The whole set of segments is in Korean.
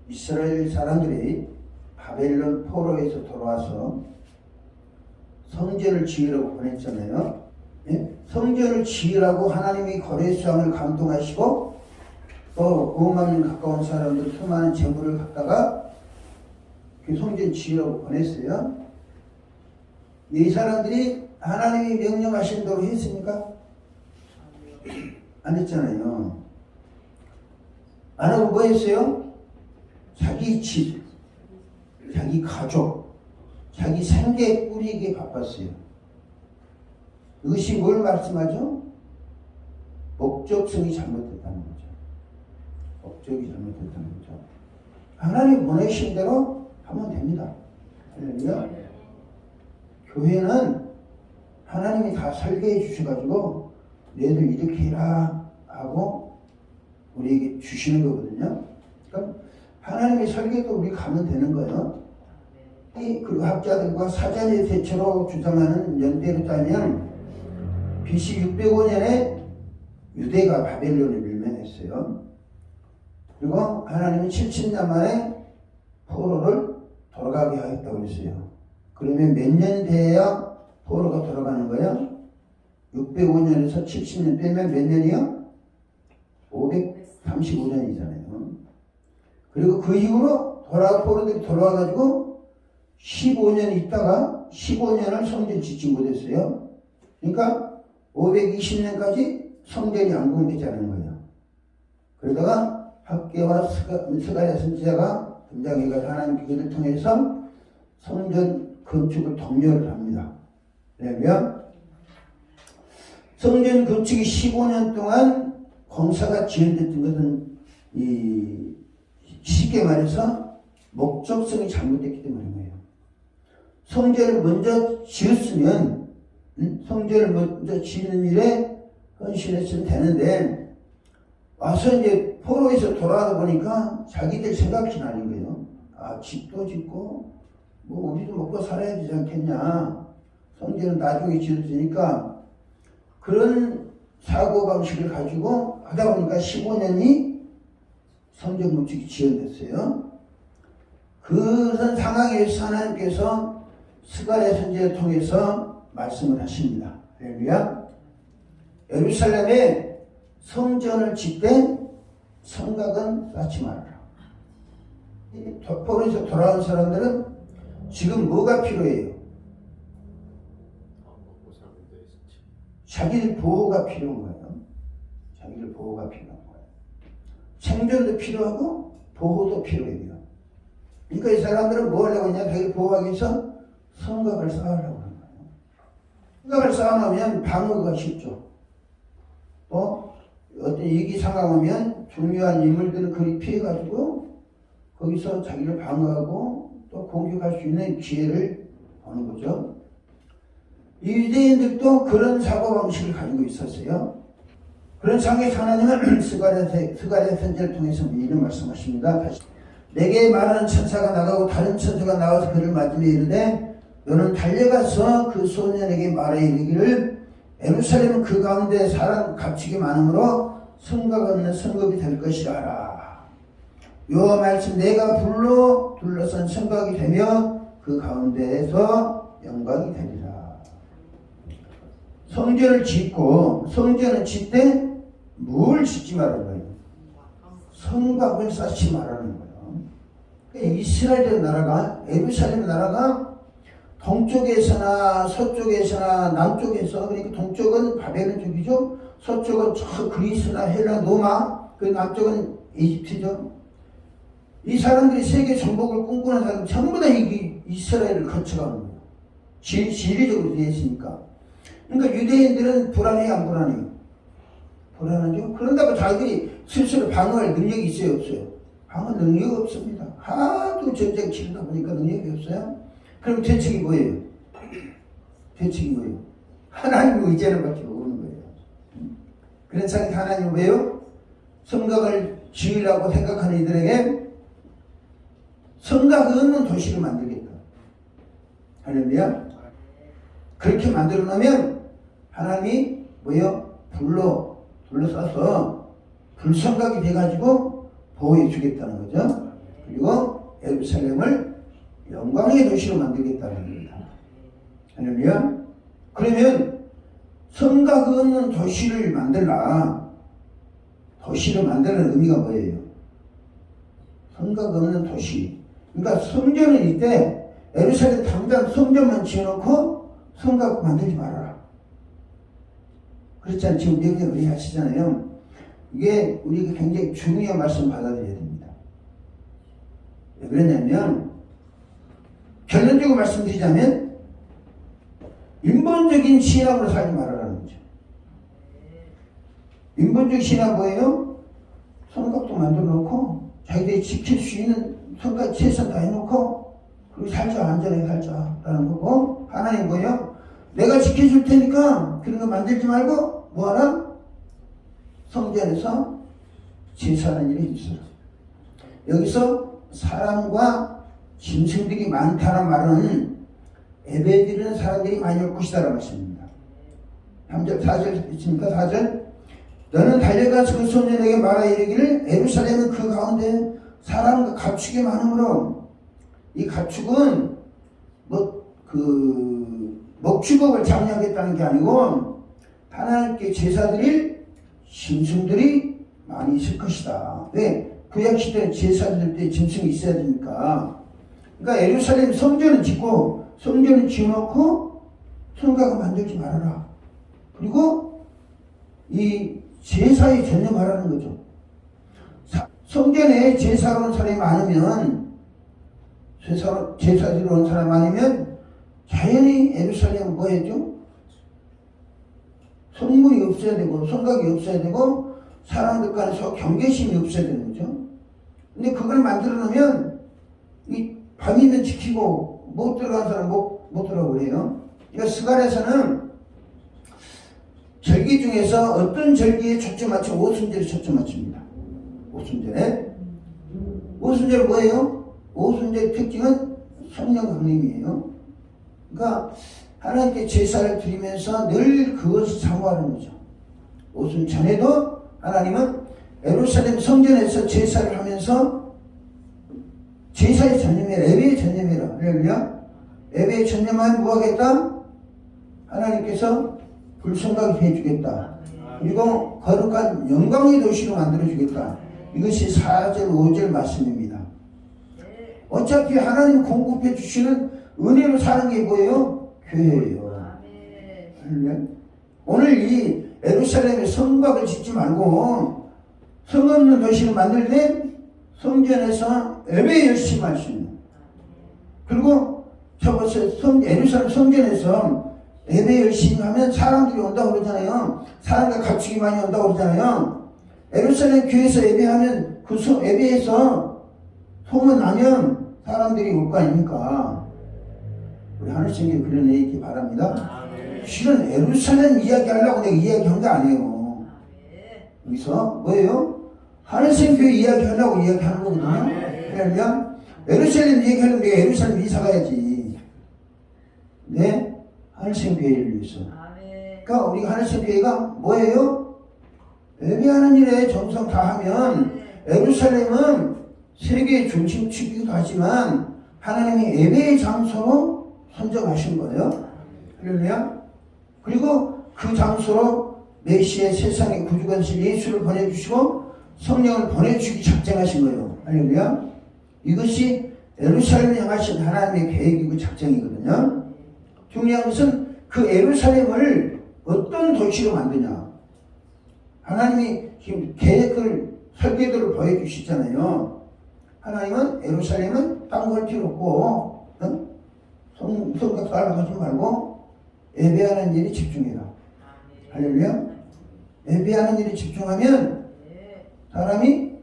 이스라엘 사람들이 바벨론 포로에서 돌아와서 성전을 지으라고 보냈잖아요. 예? 성전을 지으라고 하나님이 거래수왕을 감동하시고 또 5만 명 가까운 사람들 수많은 재물을 갖다가 그 성전 지으라고 보냈어요. 이 사람들이 하나님이 명령하신 대로 했습니까? 안 했잖아요. 안 하고 뭐 했어요? 자기 집, 자기 가족, 자기 생계 꾸리기에 바빴어요. 이것이 뭘 말씀하죠? 목적성이 잘못됐다는 거죠. 목적이 잘못됐다는 거죠. 하나님 보내신 대로 하면 됩니다. 할렐루야. 교회는 하나님이 다 설계해 주셔가지고 너희들 이렇게 해라 하고 우리에게 주시는 거거든요. 그러니까 하나님의 설계도 우리 가면 되는 거예요. 그 학자들과 사전의 대체로 주장하는 연대로 따면 BC 605년에 유대가 바벨론을 멸망했어요. 그리고 하나님은 70년 만에 포로를 돌아가게 하겠다고 했어요. 그러면 몇 년 돼야 포로가 돌아가는 거예요? 605년에서 70년 빼면 몇 년이요? 535년이잖아요. 그리고 그 이후로 포로들이 돌아와가지고 15년 있다가 15년을 성전 짓지 못했어요. 그러니까 520년까지 성전이 완공되지 않은 거예요. 그러다가 학개와 스가랴 선지자가 등장해서 하나님 그들을 통해서 성전 건축을 독려를 합니다. 왜냐하면 성전 건축이 15년 동안 공사가 지연됐던 것은 쉽게 말해서 목적성이 잘못됐기 때문인 거예요. 성전을 먼저 지었으면 성전을 먼저 지는 일에 헌신했으면 되는데 와서 이제 포로에서 돌아가다 보니까 자기들 생각이 나는 거예요. 아, 집도 짓고 뭐 우리도 먹고 살아야 되지 않겠냐. 성전은 나중에 지어도 되니까 그런 사고방식을 가지고 하다 보니까 15년이 성전 건축이 지연됐어요. 그런 상황에서 하나님께서 스가랴 선지자를 통해서 말씀을 하십니다. 할렐루야. 예루살렘에 성전을 짓되 성곽은 쌓지 말아라. 포로에서 돌아온 사람들은 지금 뭐가 필요해요? 자기들 보호가 필요한 거예요. 자기들 보호가 필요한 거예요. 생존도 필요하고 보호도 필요해요. 그러니까 이 사람들은 뭐 하려고 했냐? 자기를 보호하기 위해서 성곽을 쌓으려고 하는 거예요. 성곽을 쌓아놓으면 방어가 쉽죠. 또 어떤 위기 상황 오면 중요한 인물들을 그리 피해가지고 거기서 자기를 방어하고 또 공격할 수 있는 기회를 보는 거죠. 유대인들도 그런 사고방식을 가지고 있었어요. 그런 상황에서 하나님은 스가랴 선지자를 통해서 이런 말씀하십니다. 다시 내게 말하는 천사가 나가고 다른 천사가 나와서 그를 맞으며 이르되 너는 달려가서 그 소년에게 말해 이르기를 예루살렘은 그 가운데 사람 값지게 많으므로 성곽 없는 성읍이 될 것이라 하라. 요 말씀 내가 불로 둘러선 성곽이 되며 그 가운데에서 영광이 되리라. 성전을 짓고 성전을 짓되 뭘 짓지 말라는 거예요? 성곽을 쌓지 말라는 거예요. 이스라엘 나라가 예루살렘 나라가 동쪽에서나 서쪽에서나 남쪽에서 그러니까 동쪽은 바벨론 쪽이죠. 서쪽은 저 그리스나 헬라 로마 그 남쪽은 이집트죠. 이 사람들이 세계 정복을 꿈꾸는 사람 전부 다 이스라엘을 거쳐가는 거예요. 지리적으로 되어 있으니까. 그러니까 유대인들은 불안해요, 안 불안해요? 불안하죠. 그런다고 자기들이 스스로 방어할 능력이 있어요, 없어요? 방어 능력이 없습니다. 하도 전쟁 치르다 보니까 능력이 없어요. 그럼 대책이 뭐예요? 대책이 뭐예요? 하나님의 의지하는 밖에 없는 거예요. 그런 상황에 하나님은 왜요? 성곽을 지으려고 생각하는 이들에게 성곽 없는 도시를 만들겠다. 할렐루야. 그렇게 만들어 놓으면 하나님이 뭐예요? 불로 둘러싸서 불성각이 돼가지고 보호해 주겠다는 거죠. 그리고 예루살렘을 영광의 도시로 만들겠다는 겁니다. 할렐루야. 그러면 성곽 없는 도시를 만들라. 도시를 만드는 의미가 뭐예요? 성곽 없는 도시. 그러니까 성전은 이때 예루살렘 당장 성전만 지어놓고 성곽 만들지 말아라. 그렇잖아요. 지금 명령 우리 하시잖아요. 이게 우리가 굉장히 중요한 말씀 받아들여야 됩니다. 왜 그러냐면 결론적으로 말씀드리자면 인본적인 신앙으로 살지 말아라는 거죠. 인본적 신앙 뭐예요? 성곽도 만들어 놓고 자기들이 지킬 수 있는 성곽 최선 다 해놓고 그리고 살자, 안전하게 살자라는 거고, 하나님 뭐예요? 내가 지켜줄 테니까 그런 거 만들지 말고 뭐하라? 성전에서 제사하는 일이 있어요. 여기서 사람과 짐승들이 많다는 말은 예배드리는 사람들이 많이 올 것이다라는 말씀입니다. 3절, 4절 있습니까? 4절. 너는 달려가서 그 소년에게 말하 이르기를 예루살렘은 그 가운데 사람과 가축이 많으므로, 이 가축은 목축업을 장려하겠다는 게 아니고 하나님께 제사 드릴 짐승들이 많이 있을 것이다. 왜? 구약시대는 제사 드릴 때 짐승이 있어야 되니까. 그러니까 예루살렘 성전은 짓고 성전은 지어놓고 성곽을 만들지 말아라. 그리고 이 제사에 전념하라는 거죠. 성전에 제사로 온 사람이 많으면, 제사지로 온 사람이 많으면 자연히 예루살렘은 뭐 해죠? 성물이 없어야 되고 성곽이 없어야 되고 사람들 간에서 경계심이 없어야 되는 거죠. 근데 그걸 만들어 놓으면 이 밤이면 지키고 못 들어간 사람 못 들어가고 그래요. 그러니까 스갈에서는 절기 중에서 어떤 절기에 초점 맞춰? 오순절에 초점 맞춥니다. 오순절에. 오순절 뭐예요? 오순절의 특징은 성령 강림이에요. 그러니까 하나님께 제사를 드리면서 늘 그것을 사모하는 거죠. 오순 전에도 하나님은 예루살렘 성전에서 제사를 하면서 제사에 전념해라. 예배에 전념해라. 할렐루야. 예배에 전념하면 뭐 하겠다? 하나님께서 불성각을 해주겠다. 그리고 거룩한 영광의 도시로 만들어주겠다. 이것이 4절 5절 말씀입니다. 어차피 하나님 공급해 주시는 은혜로 사는 게 뭐예요? 교회예요. 오늘 이 예루살렘에 성곽을 짓지 말고 성 없는 도시를 만들 때 성전에서 예배 열심히 할 수 있는, 그리고 저것을 예루살렘 성전에서 예배 열심히 하면 사람들이 온다고 그러잖아요. 사람과 가축이 많이 온다고 그러잖아요. 예루살렘 교회에서 예배하면 그 예배에서 소문 나면 사람들이 올 거 아닙니까? 우리 하늘신께 그런 얘기 바랍니다. 실은 예루살렘 이야기하려고 내가 이야기한 게 아니에요. 여기서 뭐예요? 하늘신 교회 이야기하려고 이야기하는 거거든요. 그러면 예루살렘 얘기하려면 내가 예루살렘 이사 가야지. 네? 하늘신 교회를 위해서. 그러니까 우리가 하늘신 교회가 뭐예요? 예배하는 일에 정성 다하면 예루살렘은 세계의 중심축이기도 하지만 하나님이 예배의 장소로 선정하신 거예요. 할렐루야. 그리고 그 장소로 메시아 세상의 구주관실 예수를 보내주시고 성령을 보내주기 작정하신 거예요. 할렐루야. 이것이 예루살렘을 향하신 하나님의 계획이고 작정이거든요. 중요한 것은 그 예루살렘을 어떤 도시로 만드냐. 하나님이 지금 계획을, 설계도를 보여주시잖아요. 하나님은 예루살렘은 땅 걸 필요 없고, 성곽 쌓아가지 말고 예배하는 일에 집중해라. 할렐루야. 예배하는 일에 집중하면 사람이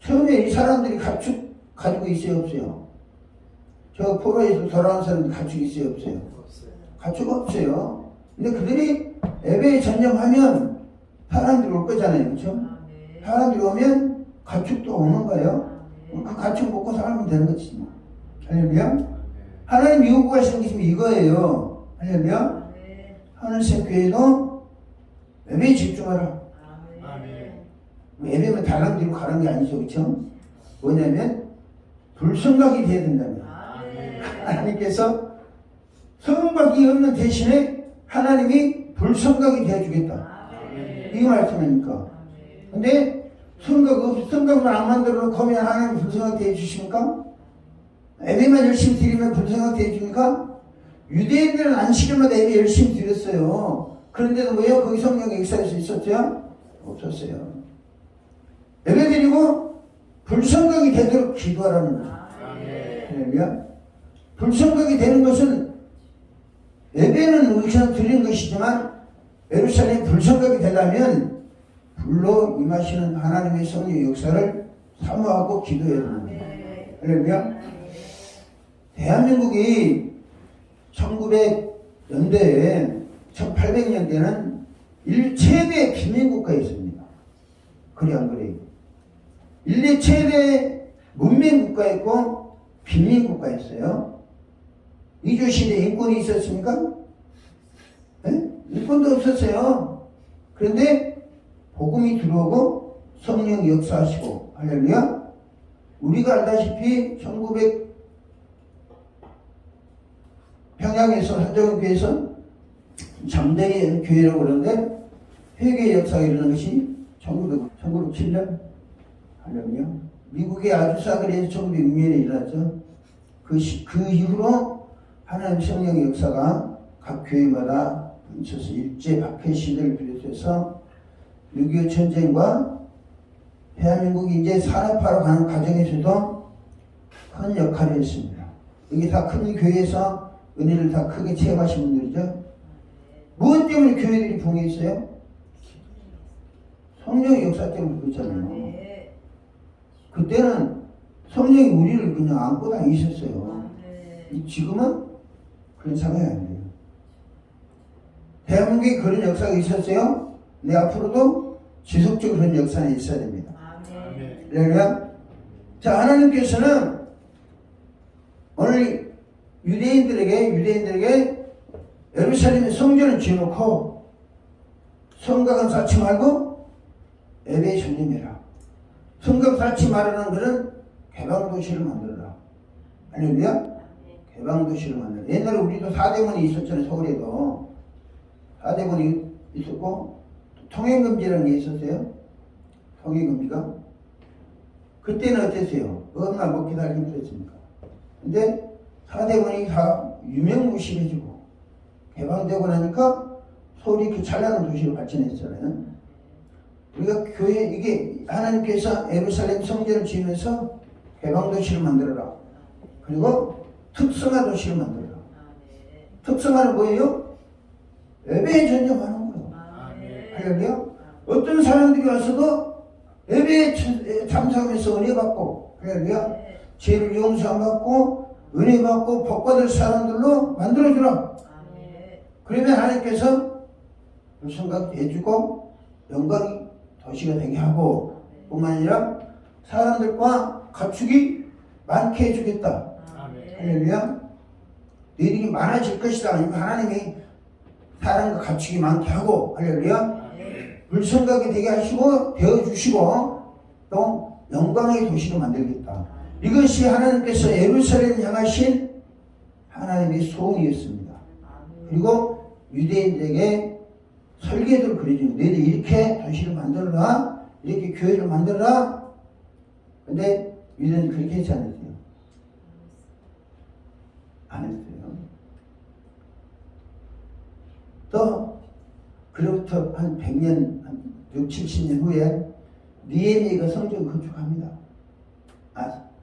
처음에 이 사람들이 가축 가지고 있어요, 없어요? 저 포로에서 돌아온 사람들이 가축 있어요, 없어요? 가축 없어요. 근데 그들이 예배에 전념하면 사람들이 올 거잖아요, 그렇죠? 사람들이 오면 가축도 오는 거예요. 그 가축 먹고 살면 되는 거지. 할렐루야. 하나님 요구하시는 게 이거예요. 할렐루야. 하늘색 교회도 예배에 집중하라. 예배면 다른 데로 가는 게 아니죠, 그렇죠? 뭐냐면 불성각이 돼야 된다면 하나님께서 성각이 없는 대신에 하나님이 불성각이 되어주겠다. 이 말씀이니까. 근데 성각을 안 만들어 놓고 하나님이 불성각 되어주십니까? 예배만 열심히 드리면 불성각 되어줍니까? 유대인들은 안식일마다 예배 열심히 드렸어요. 그런데도 뭐예요? 거기 성령의 역사할 수 있었어요? 없었어요. 예배 드리고 불성각이 되도록 기도하라는 거죠. 할렐루야. 불성각이 되는 것은 예배는 우리처럼 드리는 것이지만 예루살렘 불성각이 되려면 불로 임하시는 하나님의 성령의 역사를 사모하고 기도해야 되는 거예요. 할렐루야. 대한민국이 1900년대에 1800년대는 최대 빈민국가였습니다. 그래 안 그래요? 인류 최대 문명국가였고 빈민국가였어요. 이주시대 인권이 있었습니까? 네? 인권도 없었어요. 그런데 복음이 들어오고 성령 역사하시고 할렐루야. 우리가 알다시피 1900 평양에서 한정교회에서 잠대의 교회라고 그러는데 회개 역사가 일어난 것이 1907년 할렐루야. 미국의 아주사거리에서 1906년에 일어났죠. 그 이후로 하나님 성령의 역사가 각 교회마다 있어서 일제 박해 시대를 비롯해서 6.25 전쟁과 대한민국이 이제 산업화로 가는 과정에서도 큰 역할을 했습니다. 이게 다 큰 교회에서 은혜를 다 크게 체험하신 분들이죠. 무엇 때문에 교회들이 붕괴했어요? 성령의 역사 때문에 그렇잖아요. 그때는 성령이 우리를 그냥 안고 다 있었어요. 지금은 그런 상황이 아니에요. 대한민국에 그런 역사가 있었어요. 근데 앞으로도 지속적으로 그런 역사는 있어야 됩니다. 그러면 자, 하나님께서는 오늘 유대인들에게 예루살렘의 성전을 지어놓고 성곽은 쌓지 말고 예배에 전념해라. 성곽 쌓지 말라는 것은 개방도시를 만들어라. 할렐루야? 개방도시를 만들어라. 옛날에 우리도 사대문이 있었잖아요. 서울에도 사대문이 있었고 통행금지라는 게 있었어요. 통행금지가 그때는 어땠어요? 얼마나 먹기 살기 힘들었습니까? 근데 사대문이 다 유명무실해지고 개방되고 나니까 서울이 이렇게 찬란한 도시로 발전했잖아요. 우리가 교회, 이게 하나님께서 예루살렘 성전을 지으면서 개방도시를 만들어라. 그리고 특성화 도시를 만들어라. 특성화는 뭐예요? 예배에 전념하는 거예요. 할렐루야. 어떤 사람들이 와서도 예배에 참석하면서 은혜 받고, 할렐루야. 죄를 용서함 받고 은혜 받고 복 받을 사람들로 만들어주라. 그러면 하나님께서 생각해주고 영광이 도시가 되게 하고 뿐만 아니라 사람들과 가축이 많게 해주겠다. 할렐루야. 너희들이 많아질 것이다. 아니면 하나님이 사람과 가축이 많게 하고 할렐루야. 불성각이 되게 하시고 되어주시고 또 영광의 도시로 만들겠다. 이것이 하나님께서 예루살렘을 향하신 하나님의 소원이었습니다. 그리고 유대인들에게 설계도를 그려줍니다. 너희들 이렇게 도시를 만들어라. 이렇게 교회를 만들어라. 근데 유대인은 그렇게 했지 않았어요? 안 했어요. 또 그로부터 한 100년, 한 6, 70년 후에 느헤미야가 성전을 건축합니다.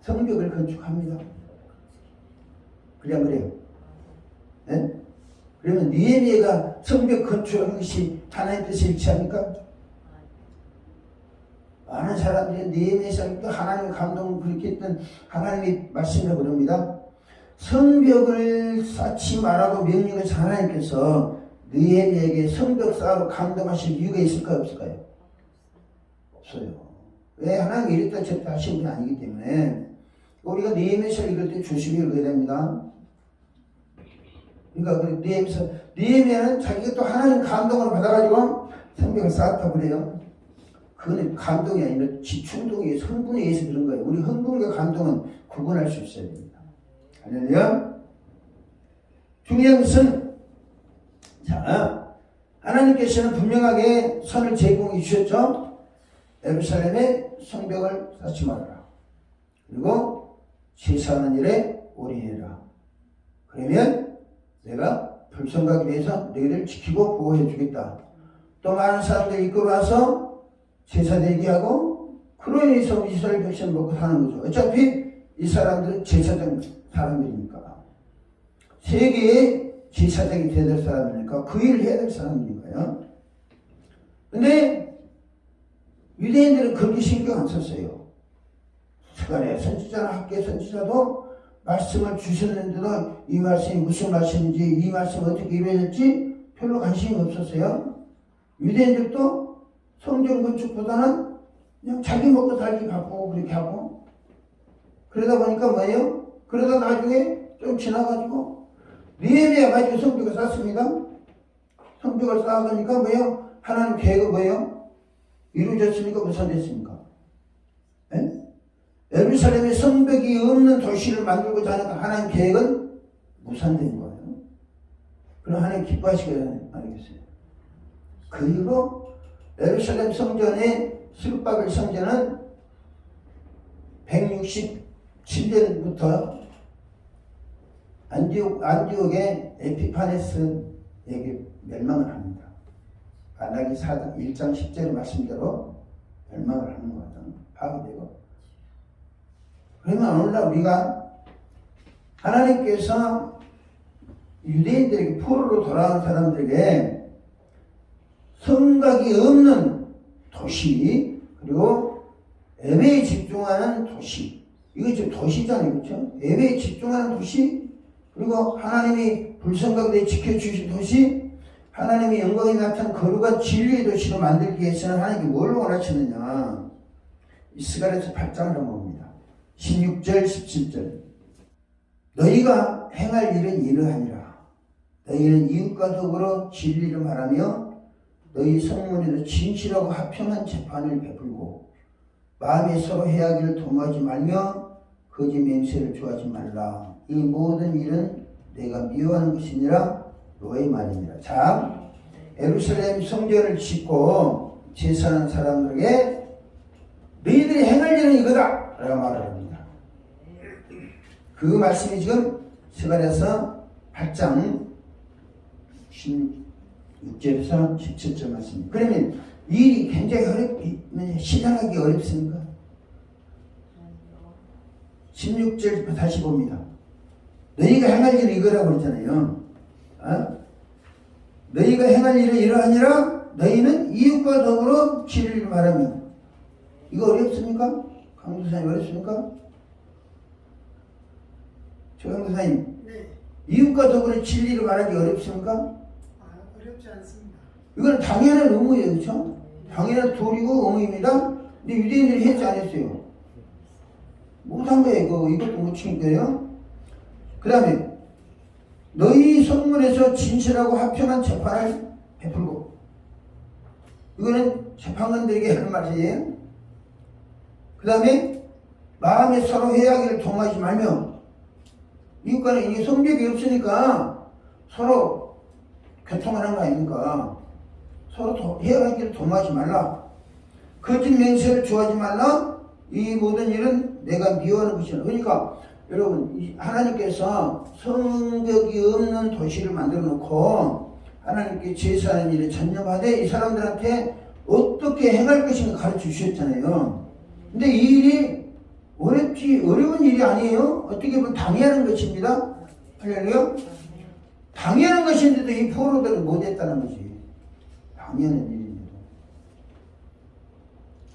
성벽을 건축합니다. 그냥 그래요. 네? 그러면 느헤미야가 성벽 건축하는 것이 하나님 뜻에 일치합니까? 많은 사람들이 느헤미야에서 또 하나님의 감동을 그렇게 했던 하나님의 말씀이라고 그럽니다. 성벽을 쌓지 말라고 명령해서 하나님께서 느헤미야에게 성벽 쌓으러 감동하실 이유가 있을까요? 없을까요? 없어요. 왜? 하나님이 이랬다 저랬다 하시는 게 아니기 때문에 우리가 느헤미야서 읽을 때 조심히 읽어야 됩니다. 그러니까 느헤미야는 자기가 또 하나님 감동을 받아가지고 성벽을 쌓았다고 그래요. 그거는 감동이 아니라 충동이 흥분에 의해서 그런 거예요. 우리 흥분과 감동은 구분할 수 있어야 됩니다. 할렐루야. 중요한 것은 자, 하나님께서는 분명하게 선을 제공해 주셨죠. 예루살렘에 성벽을 쌓지 말아라. 그리고 제사하는 일에 올인해라. 그러면 내가 불성각에 대해서 너희를 지키고 보호해 주겠다. 또 많은 사람들 이끌어와서 제사 드리게 하고 그로 인해서 이스라엘 백성을 먹고 사는 거죠. 어차피 이 사람들은 제사장 사람들이니까 세계의 제사장이 되야 될 사람이니까 그 일을 해야 될 사람이니까요. 근데 유대인들은 그렇게 신경 안 썼어요. 스가랴 선지자나 학계 선지자도 말씀을 주셨는데도 이 말씀이 무슨 말씀인지 이 말씀이 어떻게 이루어졌지 별로 관심이 없었어요. 유대인들도 성전 건축보다는 그냥 자기 먹고 살기 바쁘고 그렇게 하고 그러다 보니까 뭐예요? 그러다 나중에 좀 지나가지고 느헤미야 가지고 성벽을 쌓습니다. 성벽을 쌓아가니까 뭐예요? 하나님 계획은 뭐예요? 이루어졌습니까? 무산됐습니까? 예? 예루살렘에 성벽이 없는 도시를 만들고자 하는 하나님 계획은 무산된 거예요. 그럼 하나님 기뻐하시겠어요? 아니겠어요? 그 이후로 예루살렘 성전의 스룹바벨 성전은 167년부터 안디옥의 에피파네스에게 멸망을 합니다. 말라기 4장 1장 10절의 말씀대로 멸망을 하는 거죠. 파괴되고. 그러면 오늘날 우리가 하나님께서 유대인들에게 포로로 돌아온 사람들에게 성곽이 없는 도시 그리고 예배에 집중하는 도시 이거 지금 도시잖아요. 그렇죠? 예배에 집중하는 도시 그리고 하나님이 불성각에 지켜주신 도시 하나님의 영광이 나타난 거룩한 진리의 도시로 만들기 위해서는 하나님이 뭘 원하시느냐 이 스가랴서 8장을 한번 봅니다. 16절 17절 너희가 행할 일은 이러하니라 너희는 이웃과 더불어 진리를 말하며 너희 성문에도 진실하고 합평한 재판을 베풀고 마음에 서로 해하기를 도모하지 말며 거짓 맹세를 좋아하지 말라. 이 모든 일은 내가 미워하는 것이니라 너의 말이니라. 자, 예루살렘 성전을 짓고 제사하는 사람들에게 너희들이 행할 일은 이거다 라고 말을 합니다. 그 말씀이 지금 스가랴서 8장 16절에서 17절 말씀입니다. 그러면 이 일이 굉장히 실행하기 어렵습니까? 16절 다시 봅니다. 너희가 행할 일은 이거라고 그랬잖아요. 너희가 행할 일은 이러하니라 너희는 이웃과 더불어 진리를 말하며 이거 어렵습니까? 강도사님 어렵습니까? 저 강도사님 네. 이웃과 더불어 진리를 말하기 어렵습니까? 어렵지 않습니다. 이건 당연한 의무예요. 그렇죠? 당연한 도리고 의무입니다. 근데 유대인들이 했지 안 했어요? 못한 거예요. 이것도 못 치는 거예요. 그 다음에 너희 성문에서 진실하고 합평한 재판을 베풀고 이거는 재판관들에게 하는 말이에요. 그 다음에 마음에 서로 해하기를 동하지 말며 이웃과는 이게 성벽이 없으니까 서로 교통하는 거 아닙니까? 서로 해하기를 동하지 말라. 거짓 맹세를 좋아하지 말라. 이 모든 일은 내가 미워하는 것이라. 그러니까 여러분 하나님께서 성벽이 없는 도시를 만들어 놓고 하나님께 제사하는 일에 전념하되 이 사람들한테 어떻게 행할 것인가 가르쳐 주셨잖아요. 근데 이 일이 어려운 일이 아니에요. 어떻게 보면 당연한 것입니다. 할렐루야. 당연한 것인데도 이 포로들은 못했다는 거지. 당연한 일입니다.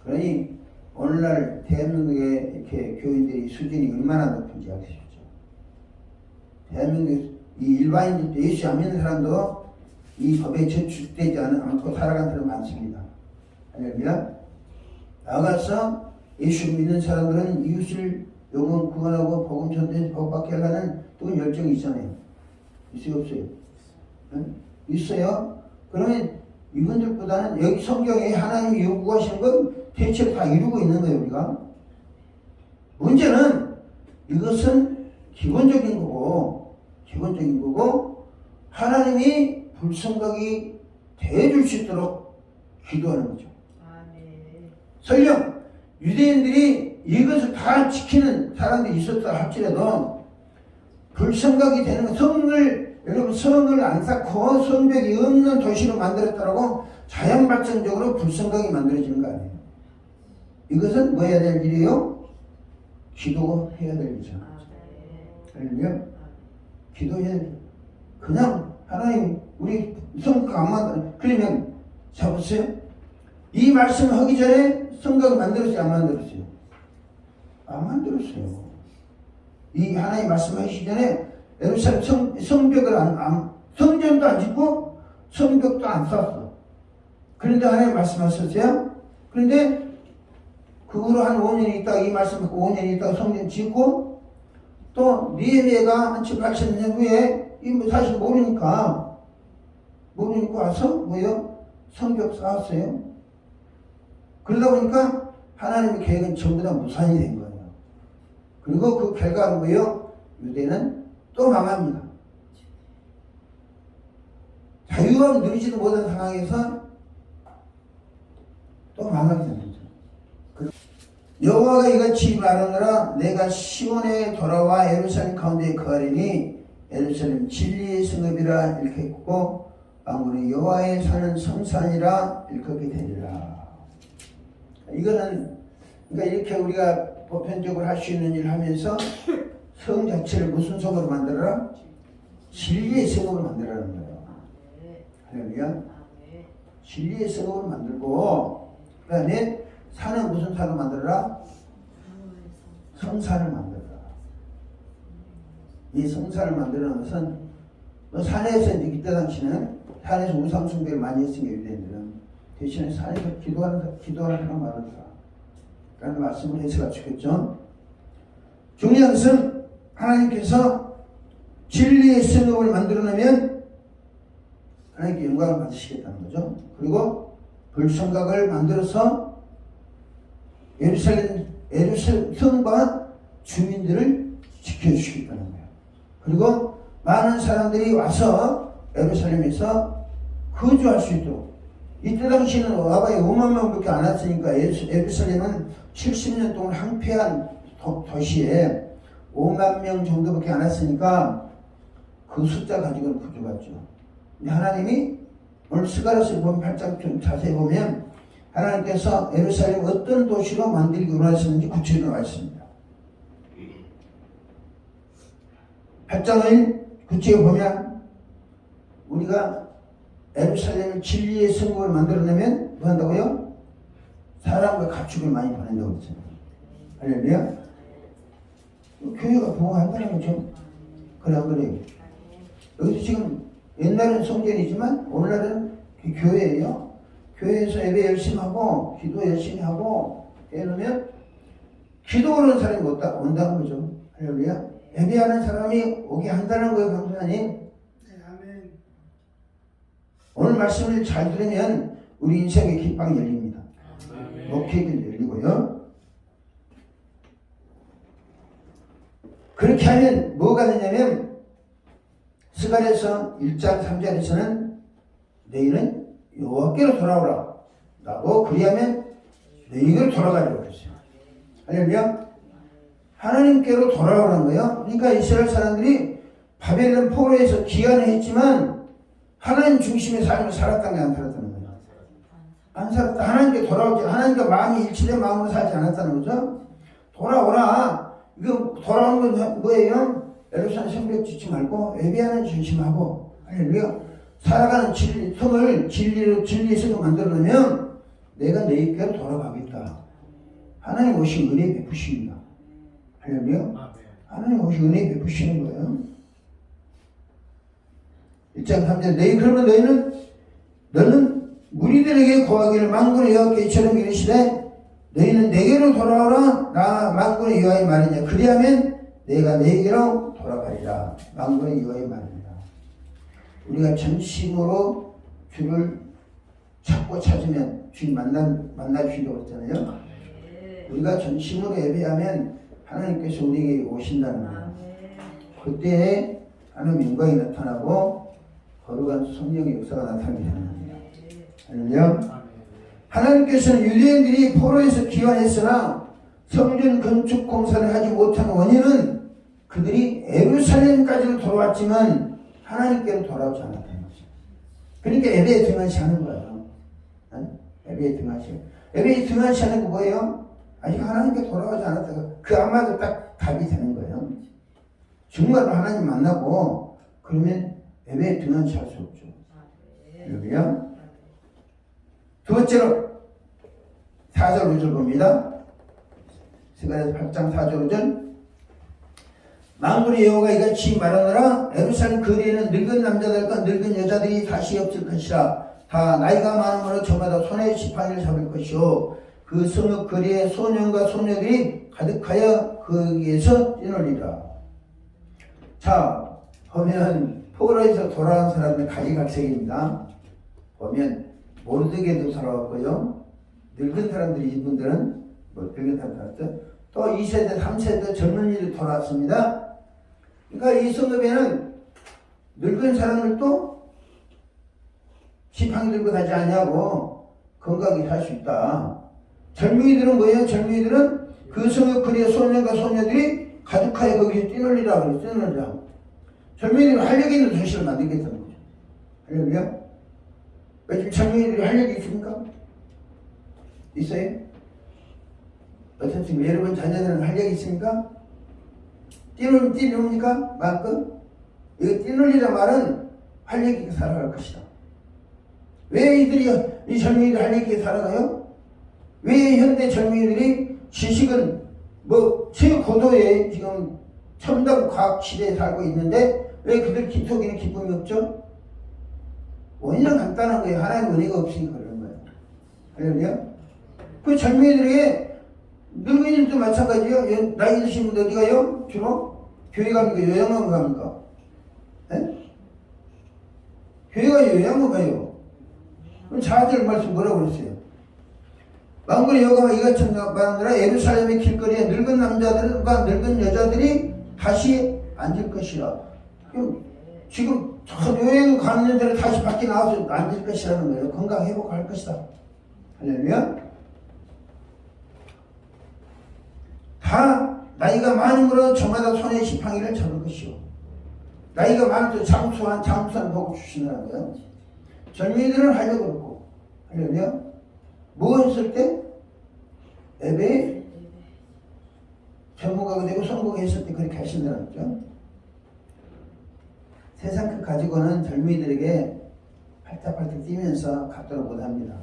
그러니 오늘날 대한민국의 이렇게 교인들이 수준이 얼마나 높은지 아시죠? 대한민국 이 일반인들도 예수 안 믿는 사람도 이 법에 저축되지 않고 살아가는 사람 많습니다. 할렐루야. 나가서 예수 믿는 사람들은 이웃을 영혼 구원하고 복음 전도해서 복받게 하려는 뜨거운 열정이 있잖아요. 있어요 없어요? 응? 있어요. 그러면 이분들보다는 여기 성경에 하나님이 요구하시는 건 대체로 다 이루고 있는 거예요, 우리가. 문제는 이것은 기본적인 거고, 하나님이 불성각이 대해줄 수 있도록 기도하는 거죠. 설령 유대인들이 이것을 다 지키는 사람들이 있었다 할지라도 불성각이 되는 건 여러분 성을 안 쌓고 성벽이 없는 도시로 만들었다라고 자연 발전적으로 불성각이 만들어지는 거 아니에요. 이것은 뭐 해야 될 일이에요? 기도해야 될 일이죠. 할렐루야. 기도해야 될 일. 그냥 하나님 우리 성각 안 만들어. 그러면 잡으세요. 이 말씀을 하기 전에 성각을 만들었어요? 안 만들었어요? 안 만들었어요. 이 하나님 말씀하시기 전에 예루살렘 성벽을 성전도 안 짓고 성벽도 안 쌓았어. 그런데 하나님 말씀하셨어요. 그런데 그 후로 한 5년이 있다가 이 말씀 듣고 5년이 있다가 성전 짓고 또 니에미아가 한 7, 8년 후에 이 사실 모르니까 와서 뭐요? 성벽 쌓았어요. 그러다 보니까 하나님의 계획은 전부 다 무산이 된 거예요. 그리고 그 결과는 뭐예요? 유대는 또 망합니다. 자유함 누리지도 못한 상황에서 또 망하게 됩니다. 여호와가 이같이 말하노라. 내가 시온에 돌아와 예루살렘 가운데 거하리니 예루살렘 진리의 성읍이라 일컫고 만군의 여호와의 사는 성산이라 일컫게 되리라. 이거는 그러니까 이렇게 우리가 보편적으로 할 수 있는 일을 하면서 성 자체를 무슨 성으로 만들어라? 진리의 성으로 만들라는 거예요. 할렐루야. 진리의 성으로 만들고 그 다음에 산은 무슨 산으로 만들어라? 성산을 만들어라. 이 성산을 만드는 것은 산에서 이제 이때 당시는 산에서 우상숭배를 많이 했으니까 유대인들은 대신에 산에서 기도하는 사람 많았다 라는 말씀을 해석할 수 있겠죠. 중요한 것은 하나님께서 진리의 성읍을 만들어내면 하나님께 영광을 받으시겠다는 거죠. 그리고 불성각을 만들어서 예루살렘 성과 주민들을 지켜주시겠다는 거예요. 그리고 많은 사람들이 와서 예루살렘에서 거주할 수 있도록. 이때 당시에는 와봐야 5만 명밖에 안 왔으니까 예루살렘은 70년 동안 항폐한 도시에 5만 명 정도밖에 안 왔으니까 그 숫자 가지고는 부족하죠. 근데 하나님이 오늘 스가랴서 보면 8장 좀 자세히 보면 하나님께서 예루살렘 어떤 도시로 만들기 원하시는지 구체적으로 나와 있습니다. 8장을 구체적으로 보면 우리가 예루살렘을 진리의 성읍을 만들어내면 뭐 한다고요? 사람과 가축을 많이 보낸다고 했잖아요. 할렐루야. 교회가 보호한다는 거죠. 그래 안 그래요? 여기서 지금 옛날은 성전이지만 오늘날은 교회예요. 교회에서 예배 열심히 하고 기도 열심히 하고 해놓으면 기도 오는 사람이 온다는 거죠. 할렐루야. 예배하는 사람이 오게 한다는 거예요. 강사님. 네, 아멘. 오늘 말씀을 잘 들으면 우리 인생의 길방이 열립니다. 목회도 열리고요. 그렇게 하면 뭐가 되냐면 스가랴서 1장 3절에서는 너희는 여호와께로 돌아오라 라고 그리하면 너희에게로 돌아가려고 했어요. 할렐루야. 하나님께로 돌아오라는 거예요. 그러니까 이스라엘 사람들이 바벨론 포로에서 기한을 했지만 하나님 중심의 삶을 살았다는 게 안 살았다는 거예요. 안 살았다. 하나님께 돌아오지. 하나님과 마음이 일치된 마음으로 살지 않았다는 거죠. 돌아오라. 이거 돌아오는 건 뭐예요? 예루살렘 성벽 짓지 말고 예배하는 중심하고 할렐루야. 살아가는 성을 진리의 성을 만들어내면 내가 너희께로 돌아가겠다. 하나님 오신 은혜 베푸십니다. 할렐루야. 하나님 오신 은혜 베푸시는 거예요. 1장 3절 그러면 너는 무리들에게 고하기를 만군의 여호와께 이처럼 이르시되 너희는 내게로 돌아오라. 나 만군의 여호와의 말이냐. 그리하면 내가 내게로 돌아가리라. 만군의 여호와의 말입니다. 우리가 전심으로 주를 찾고 찾으면 주인 만나 주신다고 그랬잖아요. 우리가 전심으로 예배하면 하나님께서 우리에게 오신다는 거예요. 그때 하나님 영광이 나타나고 거룩한 성령의 역사가 나타나게 되는 겁니다. 할렐루야. 하나님께서는 유대인들이 포로에서 귀환했으나 성전 건축 공사를 하지 못한 원인은 그들이 예루살렘까지는 돌아왔지만 하나님께로 돌아오지 않았다는 거죠. 그러니까 예배에 등한시 하는 거예요. 예배에 등한시. 예배에 등한시 하는 거 뭐예요? 아직 하나님께 돌아오지 않았다가 그 아마도 딱 답이 되는 거예요. 정말로 하나님 만나고 그러면 예배에 등한시 할 수 없죠. 할렐루야. 두 번째로 4절 5절 봅니다. 스가랴서 8장 4절 5절. 만군의 여호와가 이같이 말하노라. 예루살렘 거리에는 늙은 남자들과 늙은 여자들이 다시 없을 것이라. 다 나이가 많으므로 저마다 손에 지팡이를 잡을 것이요 그 성읍 거리에 소년과 소녀들이 가득하여 거기에서 뛰놀리라. 자, 보면 포로에서 돌아온 사람들 가지각색입니다. 보면 모르드게도 돌아왔고요. 늙은 사람들이 이분들은 늙은 사람들 돌아왔죠. 또 2세대, 3세대 젊은이들이 돌아왔습니다. 그러니까 이 성읍에는 늙은 사람들도 지팡이 들고 다니지 않냐고 건강하게 살 수 있다. 젊은이들은 뭐예요? 젊은이들은 그 성읍 거리에 소년과 소녀들이 가득하여 거기서 뛰놀리라 그래요. 뛰놀리라. 젊은이들은 활력 있는 도시를 만들겠다는 거죠. 할렐루야. 요즘 젊은이들이 활력이 있습니까? 있어요? 어떻습니까? 여러분 자녀들은 활력이 있습니까? 뛰노니까 만큼? 이거 뛰놀리라 말은 활력 있게 살아갈 것이다. 왜 이 젊은이들이 활력 있게 살아가요? 왜 현대 젊은이들이 지식은 최고도의 지금 첨단 과학 시대에 살고 있는데 왜 그들 속에는 기쁨이 없죠? 원인은 간단한 거예요. 하나님 은혜가 없으니까 그런 거예요. 할렐루야. 그 젊은이들에게 늙은이들도 마찬가지예요. 나이 드신 분들 어디 가요? 주로? 교회 갑니까? 요양원 갑니까? 네? 교회가 요양원 가요. 그럼 자아들 말씀 뭐라고 그랬어요? 만군의 여호와가 이같이 말하노라. 예루살렘의 길거리에 늙은 남자들과 늙은 여자들이 다시 앉을 것이라. 지금 저 여행 가는 데를 다시 밖에 나와서 앉을 것이라는 거예요. 건강 회복할 것이다. 할렐루야. 다 나이가 많으므로 저마다 손에 지팡이를 잡을 것이요. 나이가 많을 때 장수한 복을 주시는 거예요. 젊은이들은 활력을 얻고, 할렐루야. 뭐 했을 때? 예배에 전문가가 되고 성공했을 때 그렇게 하신다는 거죠. 세상 것 가지고는 젊은이들에게 팔딱팔딱 뛰면서 갖도록 못합니다.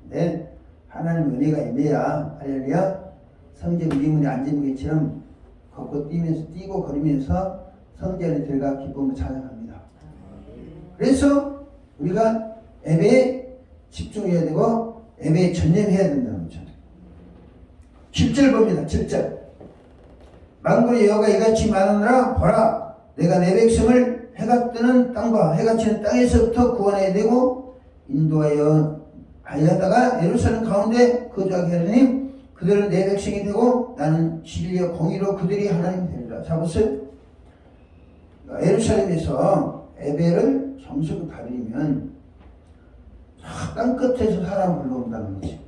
근데 하나님 은혜가 임해야, 할렐루야, 성전 미문에 앉은 것처럼 걷고 뛰고 걸으면서 성전에 들어가 기쁨을 찬양합니다. 그래서 우리가 예배에 집중해야 되고 예배에 전념해야 된다는 거죠. 7절 봅니다. 7절. 만군의 여호와가 이같이 말하노라. 보라, 내가 내 백성을 해가 뜨는 땅과 해가 지는 땅에서부터 구원해야 되고 인도하여 하다가 예루살렘 가운데 거주하게 하려니 그들은 내 백성이 되고 나는 진리와 공의로 그들이 하나님이 되리라. 자, 보세요. 예루살렘에서 예배를 정식으로 다니면 땅 끝에서 사람 불러온다는 거지.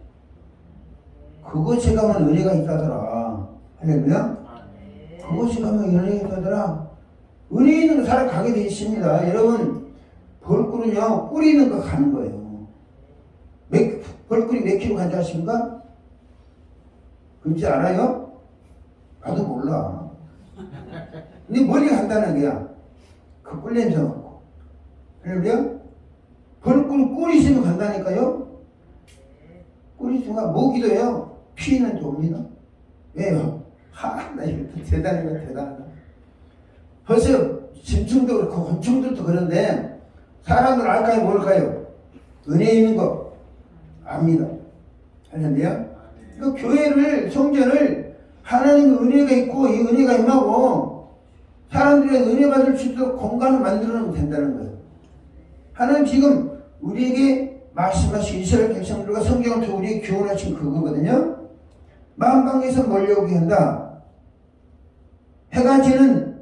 그곳에 가면 은혜가 있다더라. 할렐루야. 그곳에 가면 은혜가 있다더라. 은혜 있는 사람 가게 되어 있습니다. 여러분, 벌꿀은요, 꿀이 있는 거 가는 거예요. 벌꿀이 몇 킬로 간지 아십니까? 그렇지 않아요? 나도 몰라. 근데 멀리 간다는 거야. 그 꿀 냄새 맡고. 할렐루야. 벌꿀 꿀이 있으면 간다니까요. 꿀이 있으면 모기도요, 피 있는데 옵니다. 왜요? 나 이거 대단하다. 벌써 짐승도 그렇고 곤충들도 그런데 사람들 알까요? 모를까요? 은혜 있는 거 압니다. 할렐루야. 그 교회를, 성전을 하나님의 은혜가 있고 이 은혜가 임하고 사람들의 은혜 받을 수 있도록 공간을 만들어 놓으면 된다는 거예요. 하나님 지금 우리에게 말씀하신 이스라엘 백성들과 성경을 통해 우리에게 교훈하신 그거거든요. 만방에서 몰려오게 한다. 해가 지는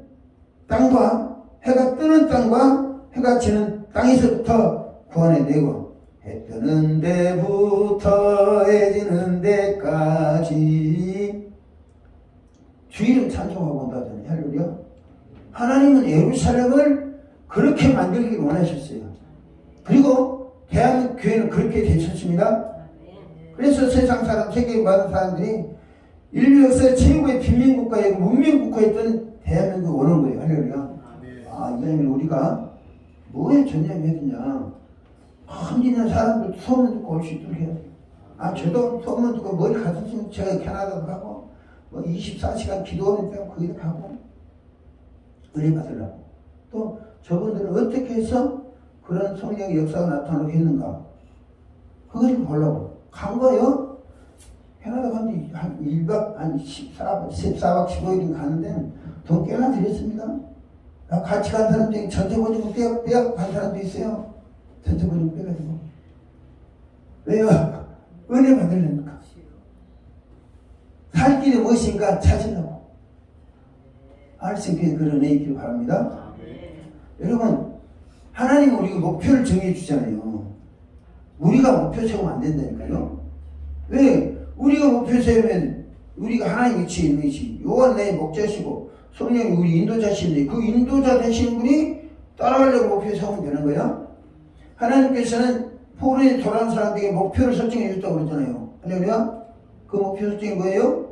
땅과 해가 뜨는 땅과 해가 지는 땅에서부터 구원해내고 해 뜨는 데부터 해 지는 데까지 주 이름 찬송하고 온다잖아요. 할렐루야. 하나님은 예루살렘을 그렇게 만들기 원하셨어요. 그리고 대한민국 교회는 그렇게 되셨습니다. 그래서 세상 사람, 세계에 많은 사람들이 인류 역사의 최고의 빈민국가이고 문명국가였던 대한민국에 오는 거예요. 할렐루야. 아, 이제는 우리가 뭐에 전념해야 흔히는 사람들 소문 듣고 올 수 있도록 해야 돼요. 아, 저도 소문 듣고 머리 가슴 제가 캐나다도 가고, 뭐 24시간 기도하는 데 거기도 가고, 은혜 받으려고. 또 저분들은 어떻게 해서 그런 성령의 역사가 나타나게 했는가. 그걸 보려고. 간 거요. 캐나다 간지 한 1박, 한 14박, 15일인가 가는데 돈 꽤나 들였습니다. 같이 간 사람 중에 전체보증금 빼앗고 간 사람도 있어요. 전체보증금 빼가지고. 왜요? 은혜 받으려니까. 살 길이 무엇인가 찾으려고. 알 수 있게 그런 은혜 있기를 바랍니다. 여러분, 하나님은 우리가 목표를 정해 주잖아요. 우리가 목표 세우면 안 된다니까요. 왜? 우리가 목표 세우면 우리가 하나님 위치에 있는 것이 요한 내 목자시고 성령이 우리 인도자신데 그 인도자 되시는 분이 따라가려고 목표 세우면 되는 거야. 하나님께서는 포로에 돌아온 사람들에게 목표를 설정해 줬다고 그러잖아요. 할렐루야. 그 목표 설정이 뭐예요?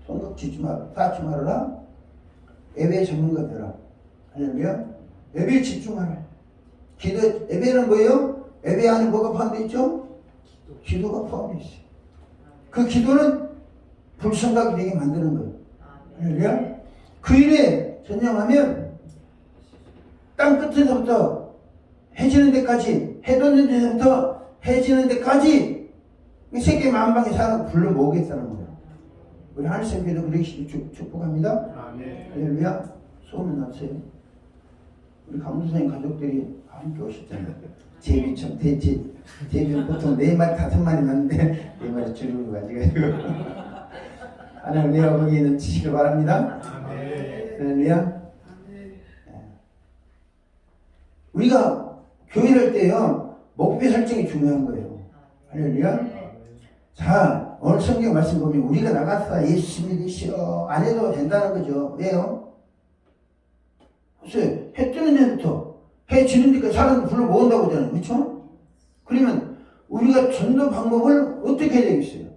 손각 짓지 마라. 쌓지 말아라. 예배 전문가 되라. 할렐루야. 예배에 집중하라. 기도, 예배는 뭐예요? 예배 안에 뭐가 포함되어 있죠? 기도가 포함되어 있어요. 그 기도는 불성각이 되게 만드는 거예요. 할렐루야. 그 일에 전념하면 땅 끝에서부터 해지는 데까지, 해 돋는 데서부터 해지는 데까지 세계 만방의 사람을 불러 모으겠다는 거예요. 우리 하늘쌤께도 그러시기 축복합니다. 할렐루야. 소문 났어요. 우리 강수선생님 가족들이 함께 오셨잖아요. 제비처럼 제비는 보통 4마리 5마리 났는데 4마리 줄이고 가지고 하나님 내가 거기에는 지시길 바랍니다. 할렐루야. 우리가 교회를 할 때요 목표 설정이 중요한 거예요. 할렐루야. 자, 오늘 성경 말씀 보면 우리가 나가서 예수 믿으시오 안 해도 된다는 거죠. 왜요? 글쎄, 해 뜨는 데부터 해 지는 데까지 사람을 불러 모은다고 하잖아요. 그렇죠? 그러면 우리가 전도 방법을 어떻게 해야 되겠어요?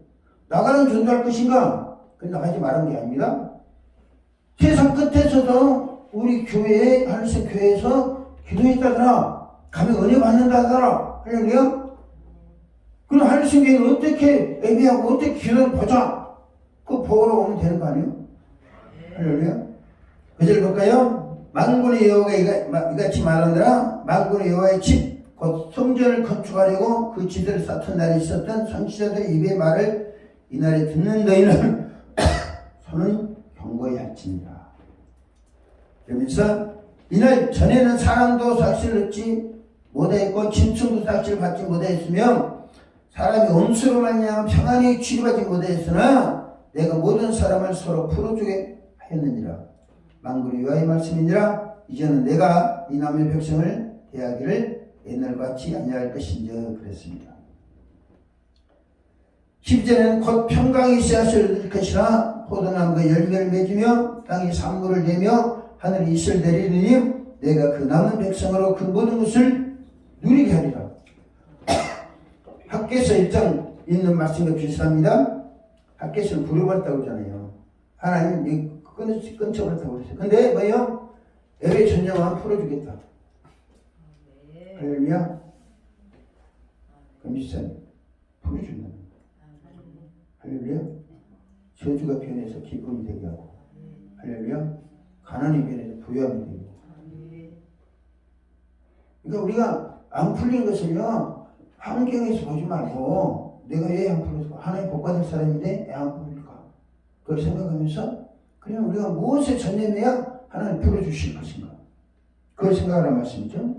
나가는 전도할 것인가? 그 나가지 말은 게 아닙니다. 세상 끝에서도 우리 교회에, 하늘색 교회에서 기도했다더라. 가면 은혜 받는다더라. 할렐루야? 그럼 하늘색 교회는 어떻게 예배하고 어떻게 기도를 보자. 그 보러 오면 되는 거 아니에요? 할렐루야? 그 절 볼까요? 만군의 여호와가 이같이 말하느라 만군의 여호와의 집 곧 성전을 건축하려고 그 지들을 쌓던 날에 있었던 선지자들의 입의 말을 이날에 듣는 너희는 손은 경고히 할지니라. 그러면서 이날 전에는 사람도 삭시를 얻지 못하였고 짐승도 삭시를 받지 못하였으며 사람이 온수로 말미암아 평안히 취급하지 못하였으나 내가 모든 사람을 서로 풀어주게 하였느니라. 만군의 여호와의 말씀이니라. 이제는 내가 이 남의 백성을 대하기를 옛날같이 아니할 것인지 그랬습니다. 10절에는 곧 평강이 씨앗을 얻을 것이라 포도나무가 열매를 맺으며 땅이 산물을 내며 하늘이 이슬 내리리니 내가 그 남은 백성으로 그 모든 것을 누리게 하리라. 학개서 1장 있는 말씀과 비슷합니다. 학개서는 부려버렸다고 하잖아요. 하나님 끊쳐버렸다고 그랬어요. 근데 뭐예요? 예배 전념하면 풀어주겠다. 할렐루야. 그럼 일단 풀어준다. 할렐루야. 저주가 변해서 기쁨이 되게 하고, 할렐루야. 가난이 변해서 부유함이 되게 하고. 그러니까 우리가 안 풀린 것을요 환경에서 보지 말고 내가 왜 안 풀렸을까? 하나님 복 받을 사람인데 왜 안 풀릴까? 그걸 생각하면서 그러면 우리가 무엇에 전념해야 하나님 풀어주실 것인가? 그걸 생각하라는 말씀이죠.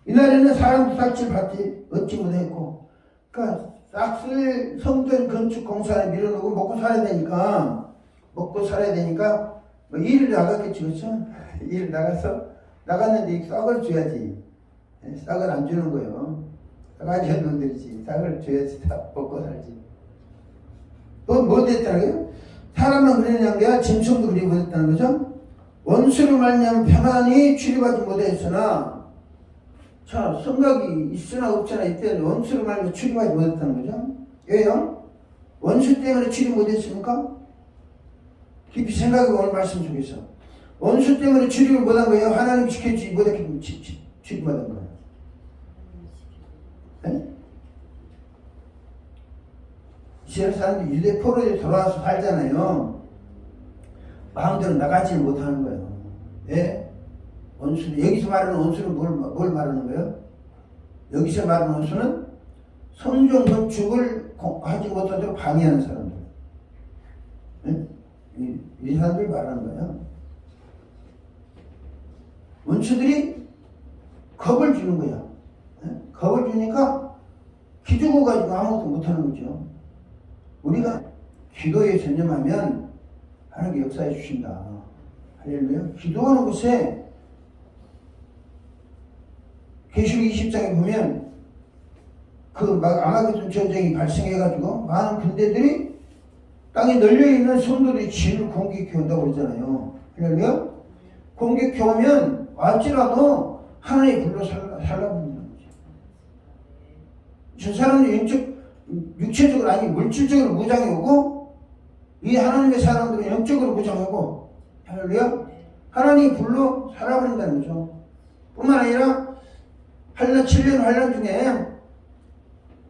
이날에는 사람도 싹질 받지 얻지 못했고, 그러니까 싹쓸 성전 건축 공사를 밀어놓고 먹고 살아야 되니까 뭐 일을 나갔겠지, 그렇죠? 일을 나갔는데 이 싹을 줘야지. 싹을 안 주는 거예요. 싸가지 없는 놈들이지. 싹을 줘야지 다 먹고 살지. 뭐 됐다는 거예요? 사람만 그러냐는 게 아니라 짐승도 그리 못했다는 거죠? 원수로 말미암아 평안히 출입하지 못했으나, 자, 성각이 있으나 없으나 이때는 원수로 말미암아 출입하지 못했다는 거죠? 왜요? 원수 때문에 출입 못했습니까? 깊이 생각해 오늘 말씀 속에서 원수 때문에 출입을 못한 거예요? 하나님 지켜주지 못했기 출입 못한 거예요? 네? 이스라엘 사람들이 유대 포로에 돌아와서 살잖아요. 마음대로 나가지 못하는 거예요. 왜? 원수, 여기서 말하는 원수는 뭘 말하는 거예요? 여기서 말하는 원수는 성전 건축을 하지 못하도록 방해하는 사람들. 네? 이 사람들이 말하는 거예요. 원수들이 겁을 주는 거야. 네? 겁을 주니까 기죽어 가지고 아무것도 못하는 거죠. 우리가 기도에 전념하면 하나님께 역사해 주신다. 할렐루야. 기도하는 곳에 계시록 20장에 보면 아마겟돈 전쟁이 발생해가지고 많은 군대들이 땅에 널려있는 성도들이 진을 공격해 온다고 그러잖아요. 할렐루야. 공격해 오면 어찌라도 하나님의 불로 살라버린다는 거죠. 저 사람은 육체적으로 아니 물질적으로 무장해 오고, 이 하나님의 사람들은 영적으로 무장하고, 할렐루야. 하나님의 불로 살아버린다는 거죠. 뿐만 아니라 7년 환란 중에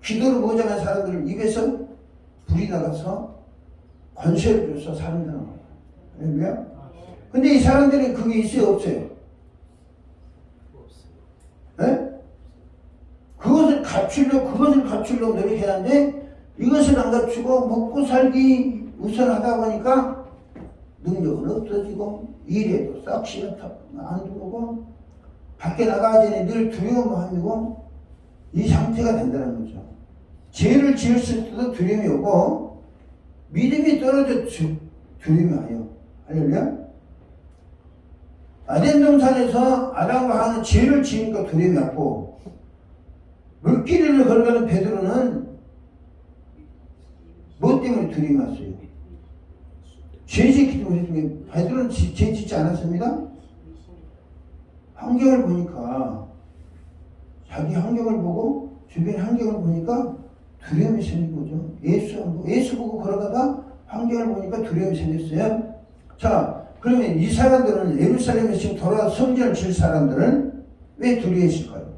기도로 무장한 사람들 입에서 불이 나가서 권세를 줘서 살인다는 거예요. 할렐루야. 근데 이 사람들은 그게 있어요, 없어요? 네? 그것을 갖추려고 노력해야 하는데, 이것을 안 갖추고 먹고 살기 우선하다 보니까 능력은 없어지고, 일에도 싹시가 안 들어오고, 밖에 나가기 전에 늘 두려움하고, 이 상태가 된다는 거죠. 죄를 지었을 때도 두려움이 오고, 믿음이 떨어져 두려움이 와요. 할렐루야. 아덴 동산에서 아담과 하와는 죄를 지으니까 두려움이 왔고, 물길을 걸어가는 베드로는 뭐 때문에 두려움이 왔어요? 죄 짓기 때문에. 베드로는 죄 짓지 않았습니다? 환경을 보니까, 자기 환경을 보고 주변 환경을 보니까 두려움이 생긴 거죠. 예수 보고 걸어가다 환경을 보니까 두려움이 생겼어요. 자, 그러면 이 사람들은, 예루살렘에 지금 돌아와서 성전을 지을 사람들은 왜 두려워했을까요?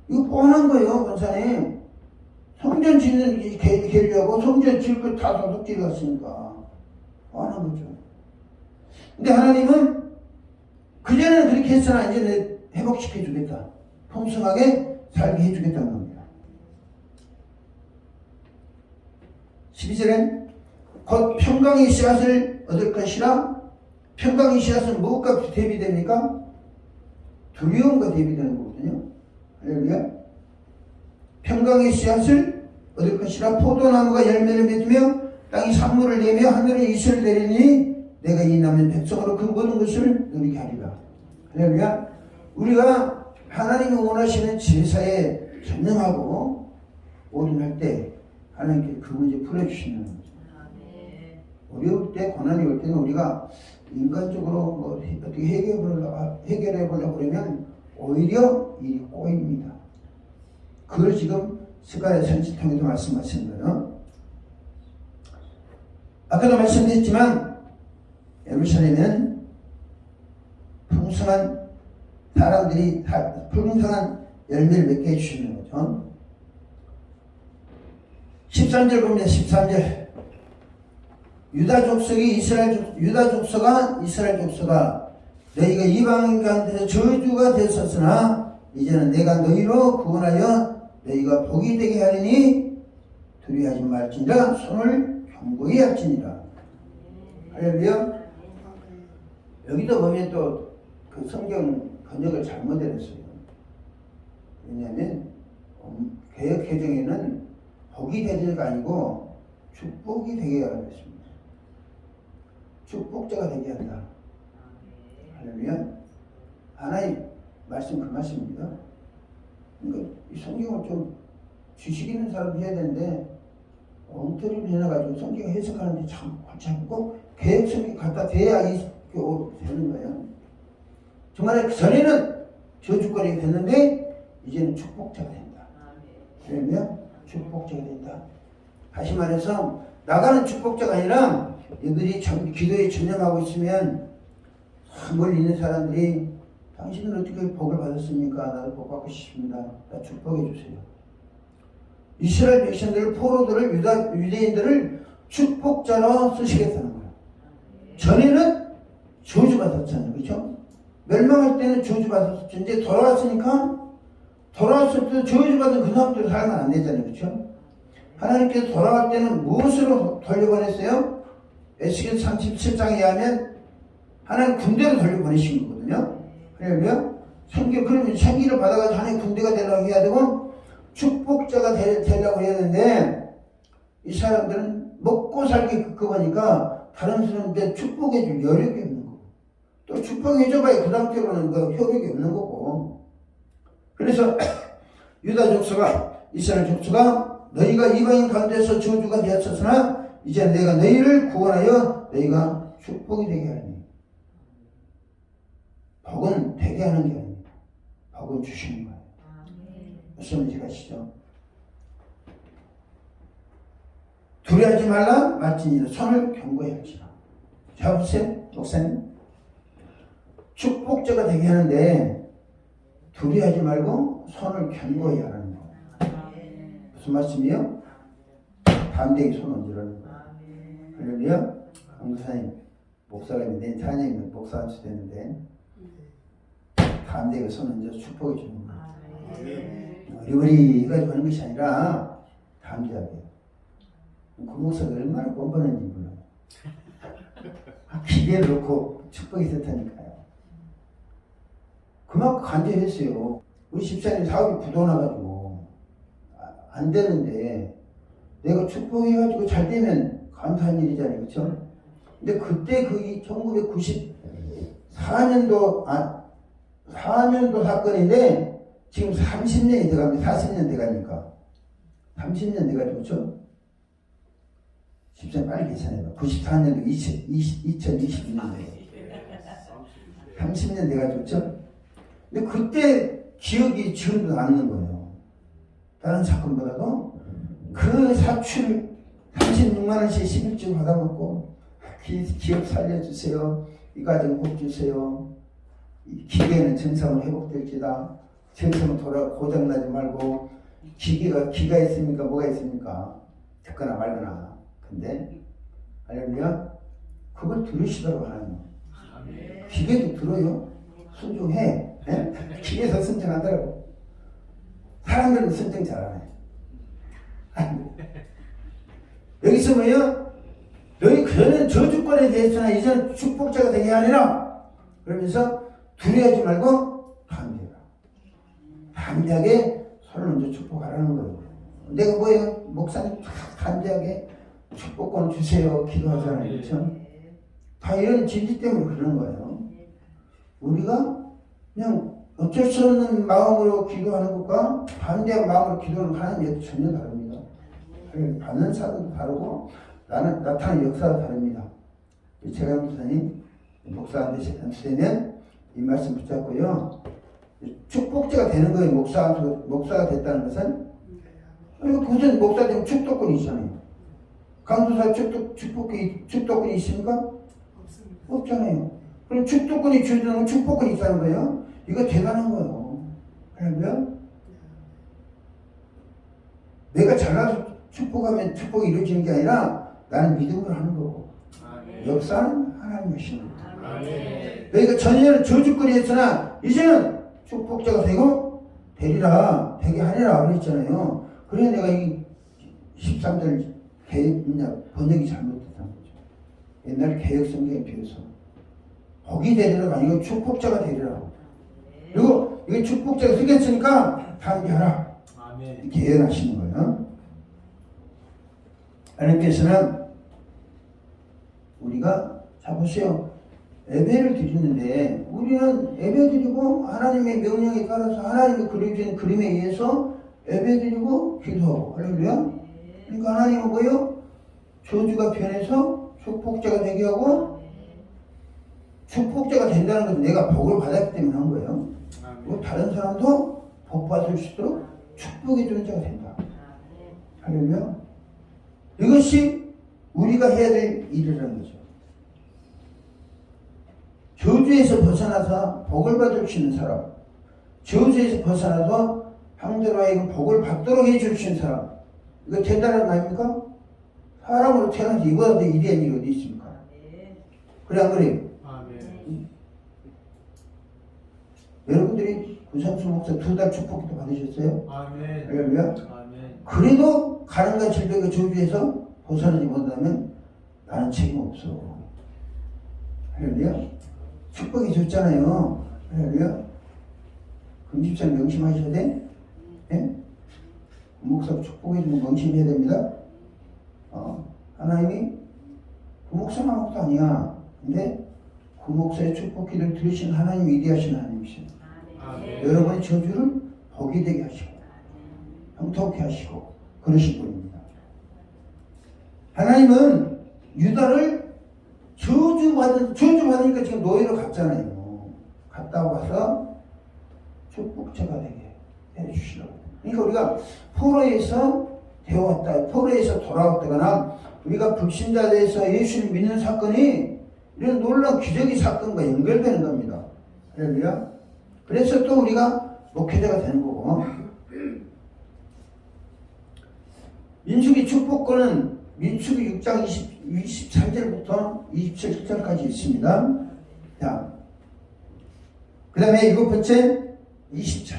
이거 뻔한 거예요, 권사님. 성전 짓는 계획하고 성전 지을 걸 다 도둑질 갔으니까. 뻔한 거죠. 근데 하나님은 그전에는 그렇게 했으나 이제 회복시켜 주겠다. 풍성하게 살게 해주겠다는 겁니다. 12절엔 곧 평강의 씨앗을 얻을 것이라. 평강의 씨앗은 무엇과 대비됩니까? 두려움과 대비되는 거거든요. 할렐루야. 평강의 씨앗을 얻을 것이라. 포도나무가 열매를 맺으며 땅이 산물을 내며 하늘은 이슬을 내리니 내가 이 남은 백성으로 그 모든 것을 누리게 하리라. 할렐루야. 우리가 하나님이 원하시는 제사에 전념하고 올인할 때 하나님께 그 문제 풀어주시는 거죠. 어려울 때, 고난이 올 때는 우리가 인간적으로 어떻게 해결해 보려고 그러면 오히려 일이 꼬입니다. 그걸 지금 스가랴 선지 통해서 말씀하신 거예요. 아까도 말씀드렸지만 예루살렘은 풍성한 사람들이 풍성한 열매를 맺게 해주시는 거죠. 13절 봅니다. 13절. 유다 족속아 이스라엘 족속아 너희가 이방 가운데서 저주가 됐었으나 이제는 내가 너희로 구원하여 너희가 복이 되게 하리니 두려워하지 말지니라. 손을 견고히 할지니라. 할렐루야. 여기도 보면 또 그 성경 번역을 잘못했어요. 왜냐하면 개역 개정에는 복이 되리가 아니고 축복이 되게 하라고 했습니다. 축복자가 되게 한다. 할렐루야. 하나님 말씀 그 말씀입니다. 그러니까 이 성경을 좀 지식 있는 사람이 해야 되는데 엉터리를 해놔가지고 성경 해석하는데 참 골치 아프고 개역 성경 갖다 대야 되는 거예요. 정말 전에는 저주거리가 됐는데 이제는 축복자가 된다. 그러면 축복자가 된다. 다시 말해서 나가는 축복자가 아니라 이들이 기도에 전념하고 있으면 멀리 있는 사람들이 당신은 어떻게 복을 받았습니까? 나도 복 받고 싶습니다. 나 축복해 주세요. 이스라엘 백성들, 포로들을, 유대인들을 축복자로 쓰시겠다는 거예요. 전에는 저주받았잖아요. 그렇죠? 멸망할 때는 저주받았었죠. 이제 돌아왔으니까 돌아왔을 때 저주받은 그 사람들이 살면 안 되잖아요. 그렇죠? 하나님께서 돌아갈 때는 무엇으로 돌려보냈어요? 에스겔 37장에 의하면 하나님 군대로 돌려보내신 거거든요. 그러면 그러면 생기를 받아가지고 하나님 군대가 되려고 해야 되고 축복자가 되려고 해야 되는데 이 사람들은 먹고 살기 급급하니까 다른 사람한테 축복해줄 여력이 없는 거고 또 축복해줘봐야 그 상태로는 효력이 없는 거고 그래서 유다 족속아 이스라엘 족속아 너희가 이방인 가운데서 저주가 되었으나 이제 내가 너희를 구원하여 너희가 축복이 되게 하리니 복은 되게 하는 게 아닙니다. 복은 주시는 거예요. 무슨 말인지 가시죠? 두려워하지 말라 말지니라 손을 견고히 할지라. 자 보세요 목사님 축복자가 되게 하는데 두려워하지 말고 손을 견고히 하라는 거예요. 무슨 말씀이요? 담대히 손 얹으라는 거예요. 할렐루야. 강도사님 목사가 있는데 자녀이면 목사 할 수도 있는데 담대히 손 얹어서 축복해 주는 거예요. 우리 해가지고 하는 것이 아니라 담대하게. 그 목사가 얼마나 뻔뻔한지 몰라요. 기계를 놓고 축복이 됐다니까요. 그만큼 간절했어요. 우리 집사님 사업이 부도나가지고 안 되는데 내가 축복해가지고 잘 되면 감사한 일이잖아요. 그렇죠? 근데 그때 그 1994년도 4년도 사건인데 지금 30년이 돼갑니다. 40년 돼가니까 30년 돼가지고 그렇죠? 집사님 빨리 계산해봐. 94년도 2022년도에 30년 돼가지고 그렇죠? 근데 그때 기억이 지금도 남는 거예요. 다른 사건보다도 그 사출 36만원씩 11주 받아먹고 기업 살려주세요. 이 가정 복 주세요. 이 기계는 정상으로 회복될지다. 정상으로 고장나지 말고 기가 있습니까? 뭐가 있습니까? 듣거나 말거나. 근데 할렐루야 그걸 들으시더라고 하나님. 기계도 들어요. 순종해. 네? 기계에서 순종하더라고. 사람들은 순종 잘하네. 여기서 뭐예요? 너희 그는 저주권에 대해서나 이제는 축복자가 되게 아니라 그러면서 두려워하지 말고 담대하라. 담대하게 손을 얹어 축복하라는 거예요. 내가 뭐예요? 목사님 담대하게 축복권 주세요. 기도하잖아요. 그렇죠? 다 이런 진지 때문에 그러는 거예요. 우리가 그냥 어쩔 수 없는 마음으로 기도하는 것과 반대한 마음으로 기도하는 하나님이 전혀 다릅니다. 받는 사람도 다르고 나타나는 역사도 다릅니다. 제가 목사님 목사한테 되면 이 말씀 붙잡고요. 축복자가 되는 거예요. 목사가 됐다는 것은 그것은 목사 되면 축복권이 있잖아요. 강도사 축복권이 있습니까? 없습니다. 없잖아요. 그럼 축복권이 주는 축복권이 있다는 거예요. 이거 대단한 거예요. 그러면 내가 잘나서 축복하면 축복이 이루어지는 게 아니라 나는 믿음으로 하는 거고 역사는 하나님의 신입니다. 너희가 전에는 저주거리 했으나 이제는 축복자가 되리라 되게 하리라 그랬잖아요. 그래 내가 이 13절 번역이 잘못됐다는 거죠. 옛날 개혁성경에 비해서 복이 되리라가 아니고 축복자가 되리라고. 그리고 이게 축복자가 생겼으니까 담대하라. 아멘. 이렇게 예언하시는 거예요. 하나님께서는 우리가 자 보세요. 예배를 드리는데 우리는 예배 드리고 하나님의 명령에 따라서 하나님이 그려주는 그림에 의해서 예배 드리고 기도하고 할렐루야. 그러니까 하나님은 뭐예요? 저주가 변해서 축복자가 되게 하고 축복자가 된다는 것은 내가 복을 받았기 때문에 한 거예요. 그리고 다른 사람도 복 받을 수 있도록 축복의 존재가 된다. 할렐루야. 이것이 우리가 해야 될 일이라는 거죠. 저주에서 벗어나서 복을 받을 수 있는 사람, 저주에서 벗어나서 형제로 하여금 복을 받도록 해줄 수 있는 사람, 이거 된다는 말입니까? 사람으로 태어나서 이보다 더 위대한 일이 어디 있습니까? 그래 안 그래요? 아멘. 여러분들이 구상수 목사 2달 축복기도 받으셨어요? 아멘. 할렐루야. 아멘. 그래도 가난과 질병과 저주에서 벗어나지 못하면 나는 책임 없어. 할렐루야. 축복이 줬잖아요. 할렐루야. 금집사님 명심하셔야 돼. 예? 목사 축복해 주면 명심해야 됩니다. 하나님이 그 목사는 아무것도 아니야. 근데 그 목사의 축복 기도를 들으신 하나님 위대하신 하나님이세요. 아멘. 여러분의 저주를 복이 되게 하시고 형통케 하시고 그러신 분입니다. 하나님은 유다를 저주받으니까 지금 노예로 갔잖아요. 갔다 와서 축복자가 되게 해주시라고. 그러니까 우리가 포로에서 되어왔다, 포로에서 돌아왔다거나 우리가 불신자에서 예수를 믿는 사건이 이런 놀라운 기적의 사건과 연결되는 겁니다. 할렐루야. 그래서 또 우리가 목회자가 되는 거고. 민수기 축복권은 민수기 6장 23절부터 27절까지 있습니다. 자, 그 다음에 7번째 20절.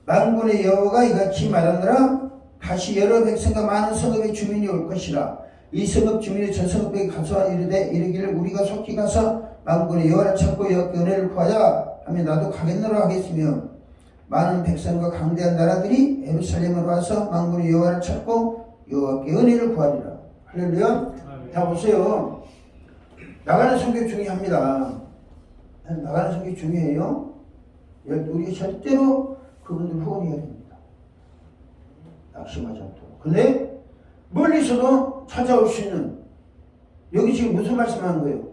만군의 여호와가 이같이 말하노라. 다시 여러 백성과 많은 성읍의 주민이 올 것이라. 이 성읍 주민이 저 성읍에 가서 이르기를 우리가 속히 가서 만군의 여호와를 찾고 여호와께 은혜를 구하자 하면 나도 가겠노라 하겠으며, 많은 백성과 강대한 나라들이 예루살렘으로 와서 만군의 여호와를 찾고 여호와께 은혜를 구하리라. 할렐루야. 자 보세요. 나가는 성교 중요합니다. 나가는 성교 중요해요. 우리가 절대로 그분들 후원해야 됩니다. 낙심하지 않도록. 근데 멀리서도 찾아올 수 있는, 여기 지금 무슨 말씀하는 거예요?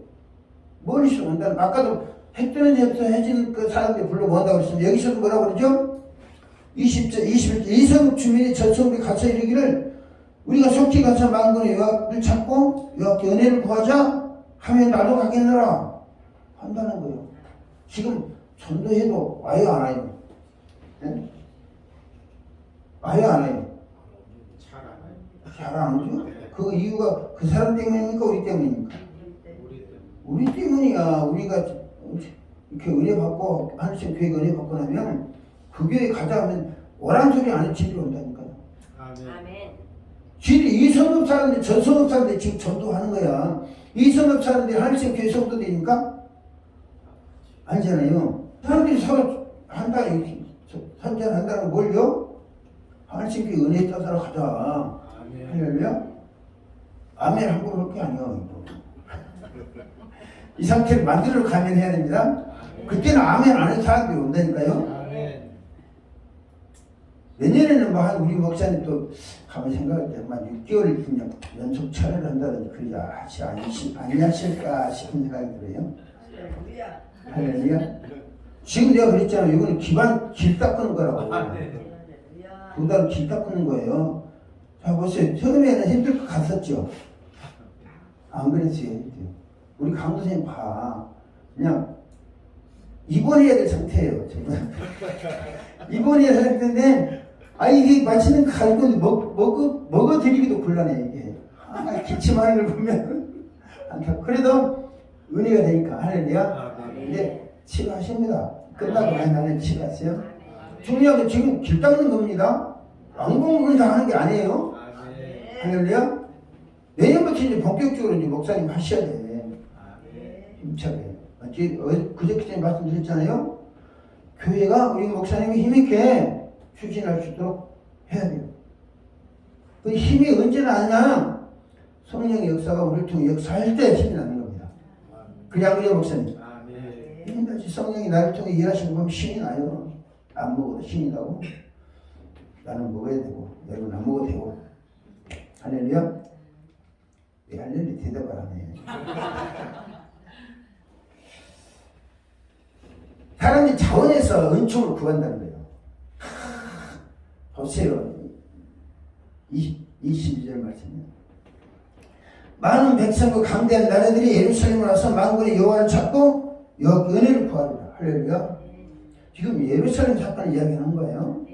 멀리서 온다는, 아까도 해 뜨는 데부터 해지는 그 사람들이 불러 모은다고 그랬습니다. 여기서도 뭐라고 그러죠? 20절, 21절. 이성 주민이 저 성읍에 가서 이르기를 우리가 속히 가서 만군의 여호와를 찾고 여호와께 은혜를 구하자 하면 나도 가겠노라 한다는 거예요. 지금 전도해도 와요 안 와요? 네? 와요 안 와요? 잘 안 오죠? 그 이유가 그 사람 때문입니까? 우리 때문입니까? 우리 때문이야. 우리가 이렇게 은혜 받고 하늘색 교회가 은혜 받고 나면 그 교회 가자 하면 오란 소리 안 해도 지들이 온다니까요. 아멘. 지들이 이 성읍 사람들 저 성읍 사람들 지금 전도하는 거야. 이 성읍 사람들이 하늘색 교회 성도 되니까 아니잖아요. 사람들이 서로 한다니 선전한다는 뭘요? 하늘색 교회 은혜 따라 가자. 할렐루야. 아멘 함부로 할 게 아니야. 이 상태를 만들어 가면 해야 됩니다. 그때는 아멘 안 해도 사람들이 온다니까요. 내년에는 뭐 한 우리 목사님 또 가만 생각할 때 한 6개월 그냥 연속 철회를 한다든지 그러지 아니하실까 싶은 생각이 들어요. 할렐루야. 지금 내가 그랬잖아요. 이거는 길 닦는 거라고. 2달 길 닦는 거예요. 자 보세요. 처음에는 힘들 것 같았죠. 안 그랬어요. 우리 강도 선생님 봐. 그냥 입원해야 될 상태예요. 정말. 입원해야 될 상태인데 이게 맛있는 거 가지고 먹어드리기도 곤란해 이게. 기침하는 걸 보면 그래도 은혜가 되니까 할렐루야. 이제 치료하십니다. 끝나고 나는 치료하세요. 중요한 게 지금 길 닦는 겁니다. 왕복은 다 하는 게 아니에요. 할렐루야. 내년부터 이제 본격적으로 이제 목사님 하셔야 돼. 힘차게. 그저께 전에 말씀드렸잖아요. 교회가 우리 목사님이 힘있게 추진할 수 있도록 해야 돼요. 그 힘이 언제 나냐? 성령의 역사가 우리를 통해 역사할 때 힘이 나는 겁니다. 그냥 그래요, 목사님. 아멘. 힘같이 성령이 나를 통해 일하시는 거 보면 힘이 나요. 안 먹어도 힘이 나고, 나는 먹어야 되고, 여러분 안 먹어도 되고. 할렐루야? 왜 할렐루야 대답을 하네. 사람들이 자원에서 은총을 구한다는 거예요. 보세요. 22절 말씀이에요. 많은 백성과 강대한 나라들이 예루살렘에 와서 만군의 여호와를 찾고 여호와께 은혜를 구하리라. 할렐루야. 지금 예루살렘 사건을 이야기하는 거예요.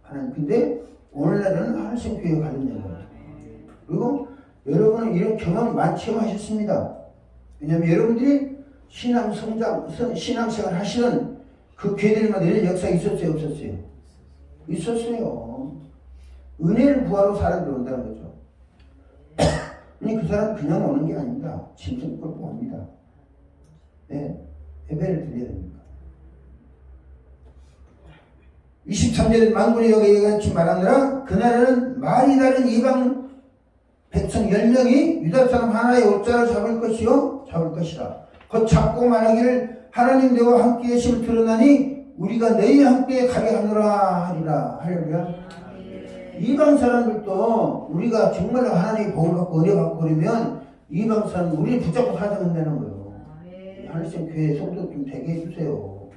하나님. 근데 오늘날은 하늘성교회에 관련된 거예요. 그리고 여러분은 이런 경험 많이 체험하셨습니다. 왜냐하면 여러분들이 신앙생활 하시는 그 교회들마다 이런 역사가 있었어요, 없었어요? 있었어요. 은혜를 구하러 사람들이 온다는 거죠. 그 사람 그냥 오는 게 아닙니다. 짐승 끌고 옵니다. 네, 예배를 드려야 됩니다. 23절에 만군의 여호와가 같이 말하느라 그날에는 말이 다른 이방 백성 10명이 유다 사람 하나의 옷자를 잡을 것이라. 곧 잡고 말하기를 하나님 너와 함께 계심을 드러나니 우리가 너희 함께 가게 하노라 하리라. 할렐루야. 이방 사람들도 우리가 정말로 하나님의 복을 받고 은혜 받고 그러면 이방 사람 우리를 붙잡고 살다 된다는 거예요. 하늘성 교회 성도 좀 되게 해주세요.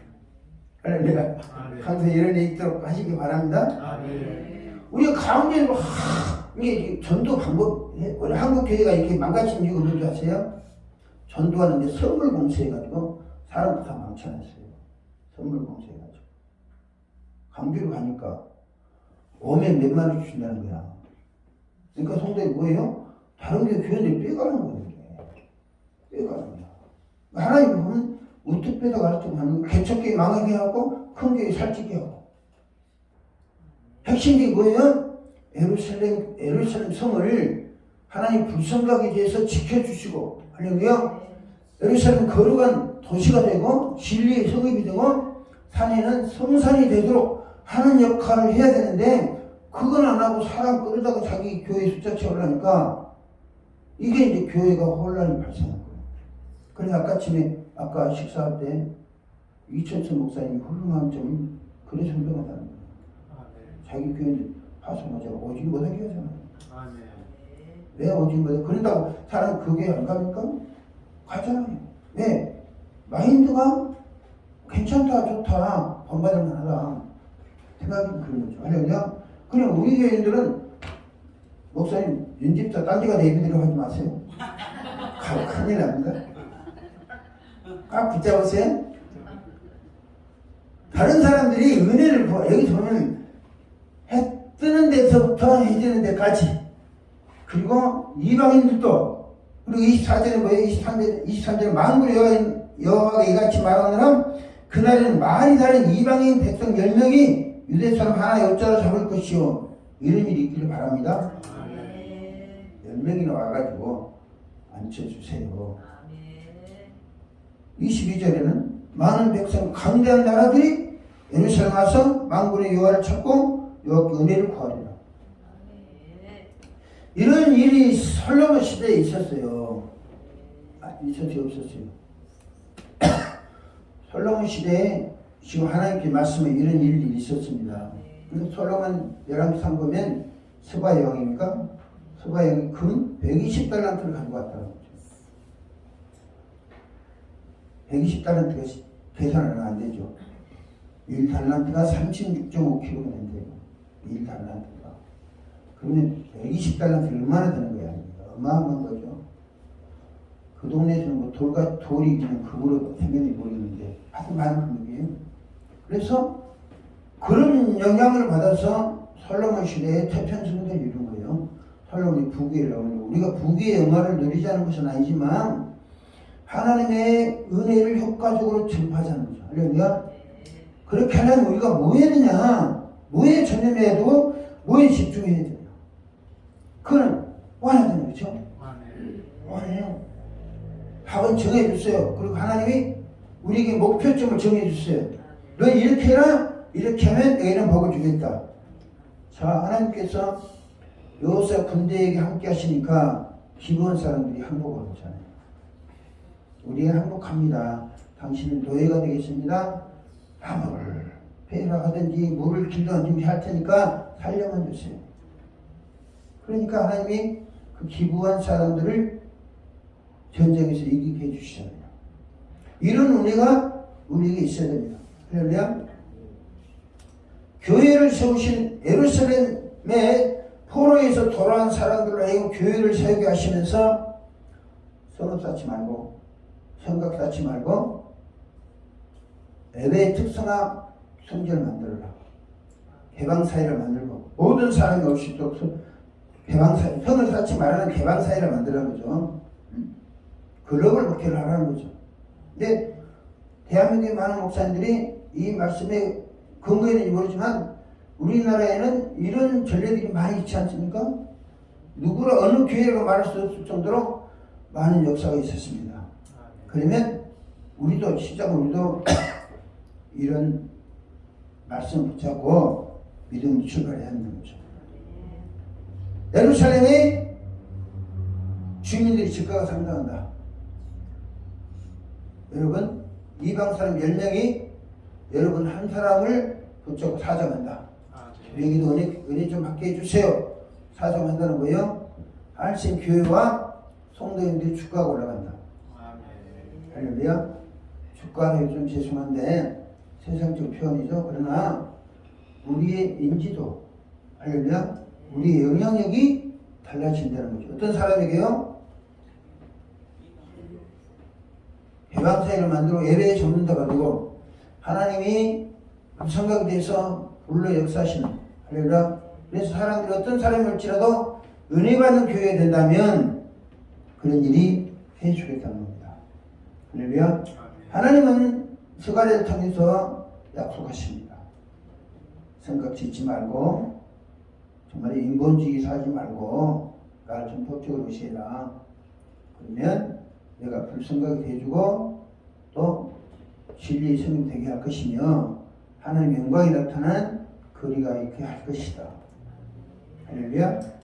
할렐루야. 항상 이런 일 있도록 하시기 바랍니다. 우리가 가운데로 이게 전도 방법, 우리 한국 교회가 이렇게 망가진 이유가 뭔지 아세요? 전도하는데 선물 공수해가지고 사람들 다 망쳐놨어요. 선물 공수해가지고. 강주를 가니까 오면 몇만 원 주신다는 거야. 그러니까 성도이 뭐예요? 다른 교회들이 빼가는 거예요. 빼가는 거야. 하나님 보면 우뚝 빼다 가르치고 하는 개척교회 망하게 하고 큰 교회 살찌게 하고. 핵심이 뭐예요? 예루살렘 성을 하나님 불성각에 대해서 지켜주시고, 할렐루야. 예루살렘 거룩한 도시가 되고 진리의 성읍이 되고 산에는 성산이 되도록 하는 역할을 해야 되는데 그건 안 하고 사람 끌어다가 자기 교회 숫자 채우려니까 이게 이제 교회가 혼란이 발생한 거예요. 그래서 아까 식사할 때 이천천 목사님이 훌륭한 점이 그래서 훌륭하다는 거예요. 자기 교회는 파송하자고 오직 못하게 하잖아요. 왜 오직 못하게? 그런다고 사람 그 교회 안 갑니까? 가잖아요. 왜? 마인드가 괜찮다, 좋다, 본받을 만하다 생각이 그런 거죠. 할렐루야. 그냥 우리 교인들은 목사님 연집사 딴 데가 예배드리라고 하지 마세요. 큰일 납니다. 꽉 붙잡으세요. 다른 사람들이 은혜를 여기서 보면 해 뜨는 데서부터 해 지는 데까지, 그리고 이방인들도, 그리고 24절에 뭐예요? 23절에 만군의 여호와가 이같이 말하느라 그날에는 말이 다른 이방인 백성 10명이 유대 사람 하나의 옷자로 잡을 것이요. 이런 일이 있기를 바랍니다. 10명이나 와가지고 앉혀주세요. 22절에는 많은 백성 강대한 나라들이 예루살렘 와서 만군의 여호와를 찾고 여호와께 은혜를 구하리라. 이런 일이 솔로몬 시대에 있었어요. 있었어요, 없었어요? 솔로몬 시대에 지금 하나님께 말씀에 이런 일이 있었습니다. 그래서 솔로몬 11상 보면 스바 여왕입니까? 스바 여왕이 금 120달란트를 가지고 왔다는 거죠. 120달란트가 계산하면 안 되죠. 1달란트가 36.5kg가 된대요. 1달란트가. 그러면 120달란트 얼마나 되는 거야? 어마어마한 거죠. 그 동네에서는 뭐 돌이 그냥 금으로 생겼는지 모르겠는데 아주 많은 금이에요. 그래서 그런 영향을 받아서 솔로몬 시대에 태평성대를 이룬 거예요. 솔로몬이 부귀를 나오는, 우리가 부귀의 영화를 누리자는 것은 아니지만 하나님의 은혜를 효과적으로 전파하자는 거죠. 할렐루야. 그렇게 하려면 우리가 뭐 해야 되냐? 뭐에 전념해야 되고 뭐에 집중해야 되냐? 그거는 원하는 거죠. 원해요. 답은 정해주세요. 그리고 하나님이 우리에게 목표점을 정해주세요. 너 이렇게 해라. 이렇게 하면 너희는 복을 주겠다. 자, 하나님께서 요셉 군대에게 함께 하시니까 기부한 사람들이 항복을 하잖아요. 우리가 항복합니다. 당신은 노예가 되겠습니다. 아무를 배라 하든지 물을 길든지 할 테니까 살려만 주세요. 그러니까 하나님이 그 기부한 사람들을 전쟁에서 이기게 해주시잖아요. 이런 은혜가 우리에게 있어야 됩니다. 할렐루야. 교회를 세우신 예루살렘의 포로에서 돌아온 사람들로 하여금 교회를 세우게 하시면서 성읍 쌓지 말고 성곽 쌓지 말고 예배의 특성화 성전을 만들어라. 개방사회를 만들고 모든 사람이 올 수 있도록 개방사회, 성을 쌓지 말라는 개방사회를 만들라는 거죠. 글로벌 목회를 하라는 거죠. 근데 대한민국의 많은 목사님들이 이 말씀에 근거에 있는지 모르지만 우리나라에는 이런 전례들이 많이 있지 않습니까? 누구를 어느 교회라고 말할 수 없을 정도로 많은 역사가 있었습니다. 그러면 우리도 우리도 이런 말씀 붙잡고 믿음으로 출발해야 하는 거죠. 예루살렘의 주민들이 집가가 상당한다. 여러분, 이방 사람 10명이 여러분 한 사람을 붙잡고 사정한다. 여기도 은혜 좀 받게 해주세요. 사정한다는 거예요. 한신 교회와 성도님들이 주가가 올라간다. 할렐루야. 주가는 좀 죄송한데 세상적 표현이죠. 그러나 우리의 인지도, 할렐루야, 우리의 영향력이 달라진다는 거죠. 어떤 사람에게요? 개방사회를 만들어 예배에 접는다고 하고 하나님이 성곽에 대해서 불러 역사하시는, 할렐루야. 그래서 사람들이 어떤 사람일지라도 은혜 받는 교회가 된다면 그런 일이 해주겠다는 겁니다. 할렐루야. 하나님은 스가랴를 통해서 약속하십니다. 성곽 짓지 말고 정말 인본주의 살지 말고 나를 좀 법적으로 의시해라. 그러면 내가 불성곽이 돼주고 또 진리의 성이 되게 할 것이며 하나님의 영광이 나타난 거리가 있게 할 것이다. 할렐루야.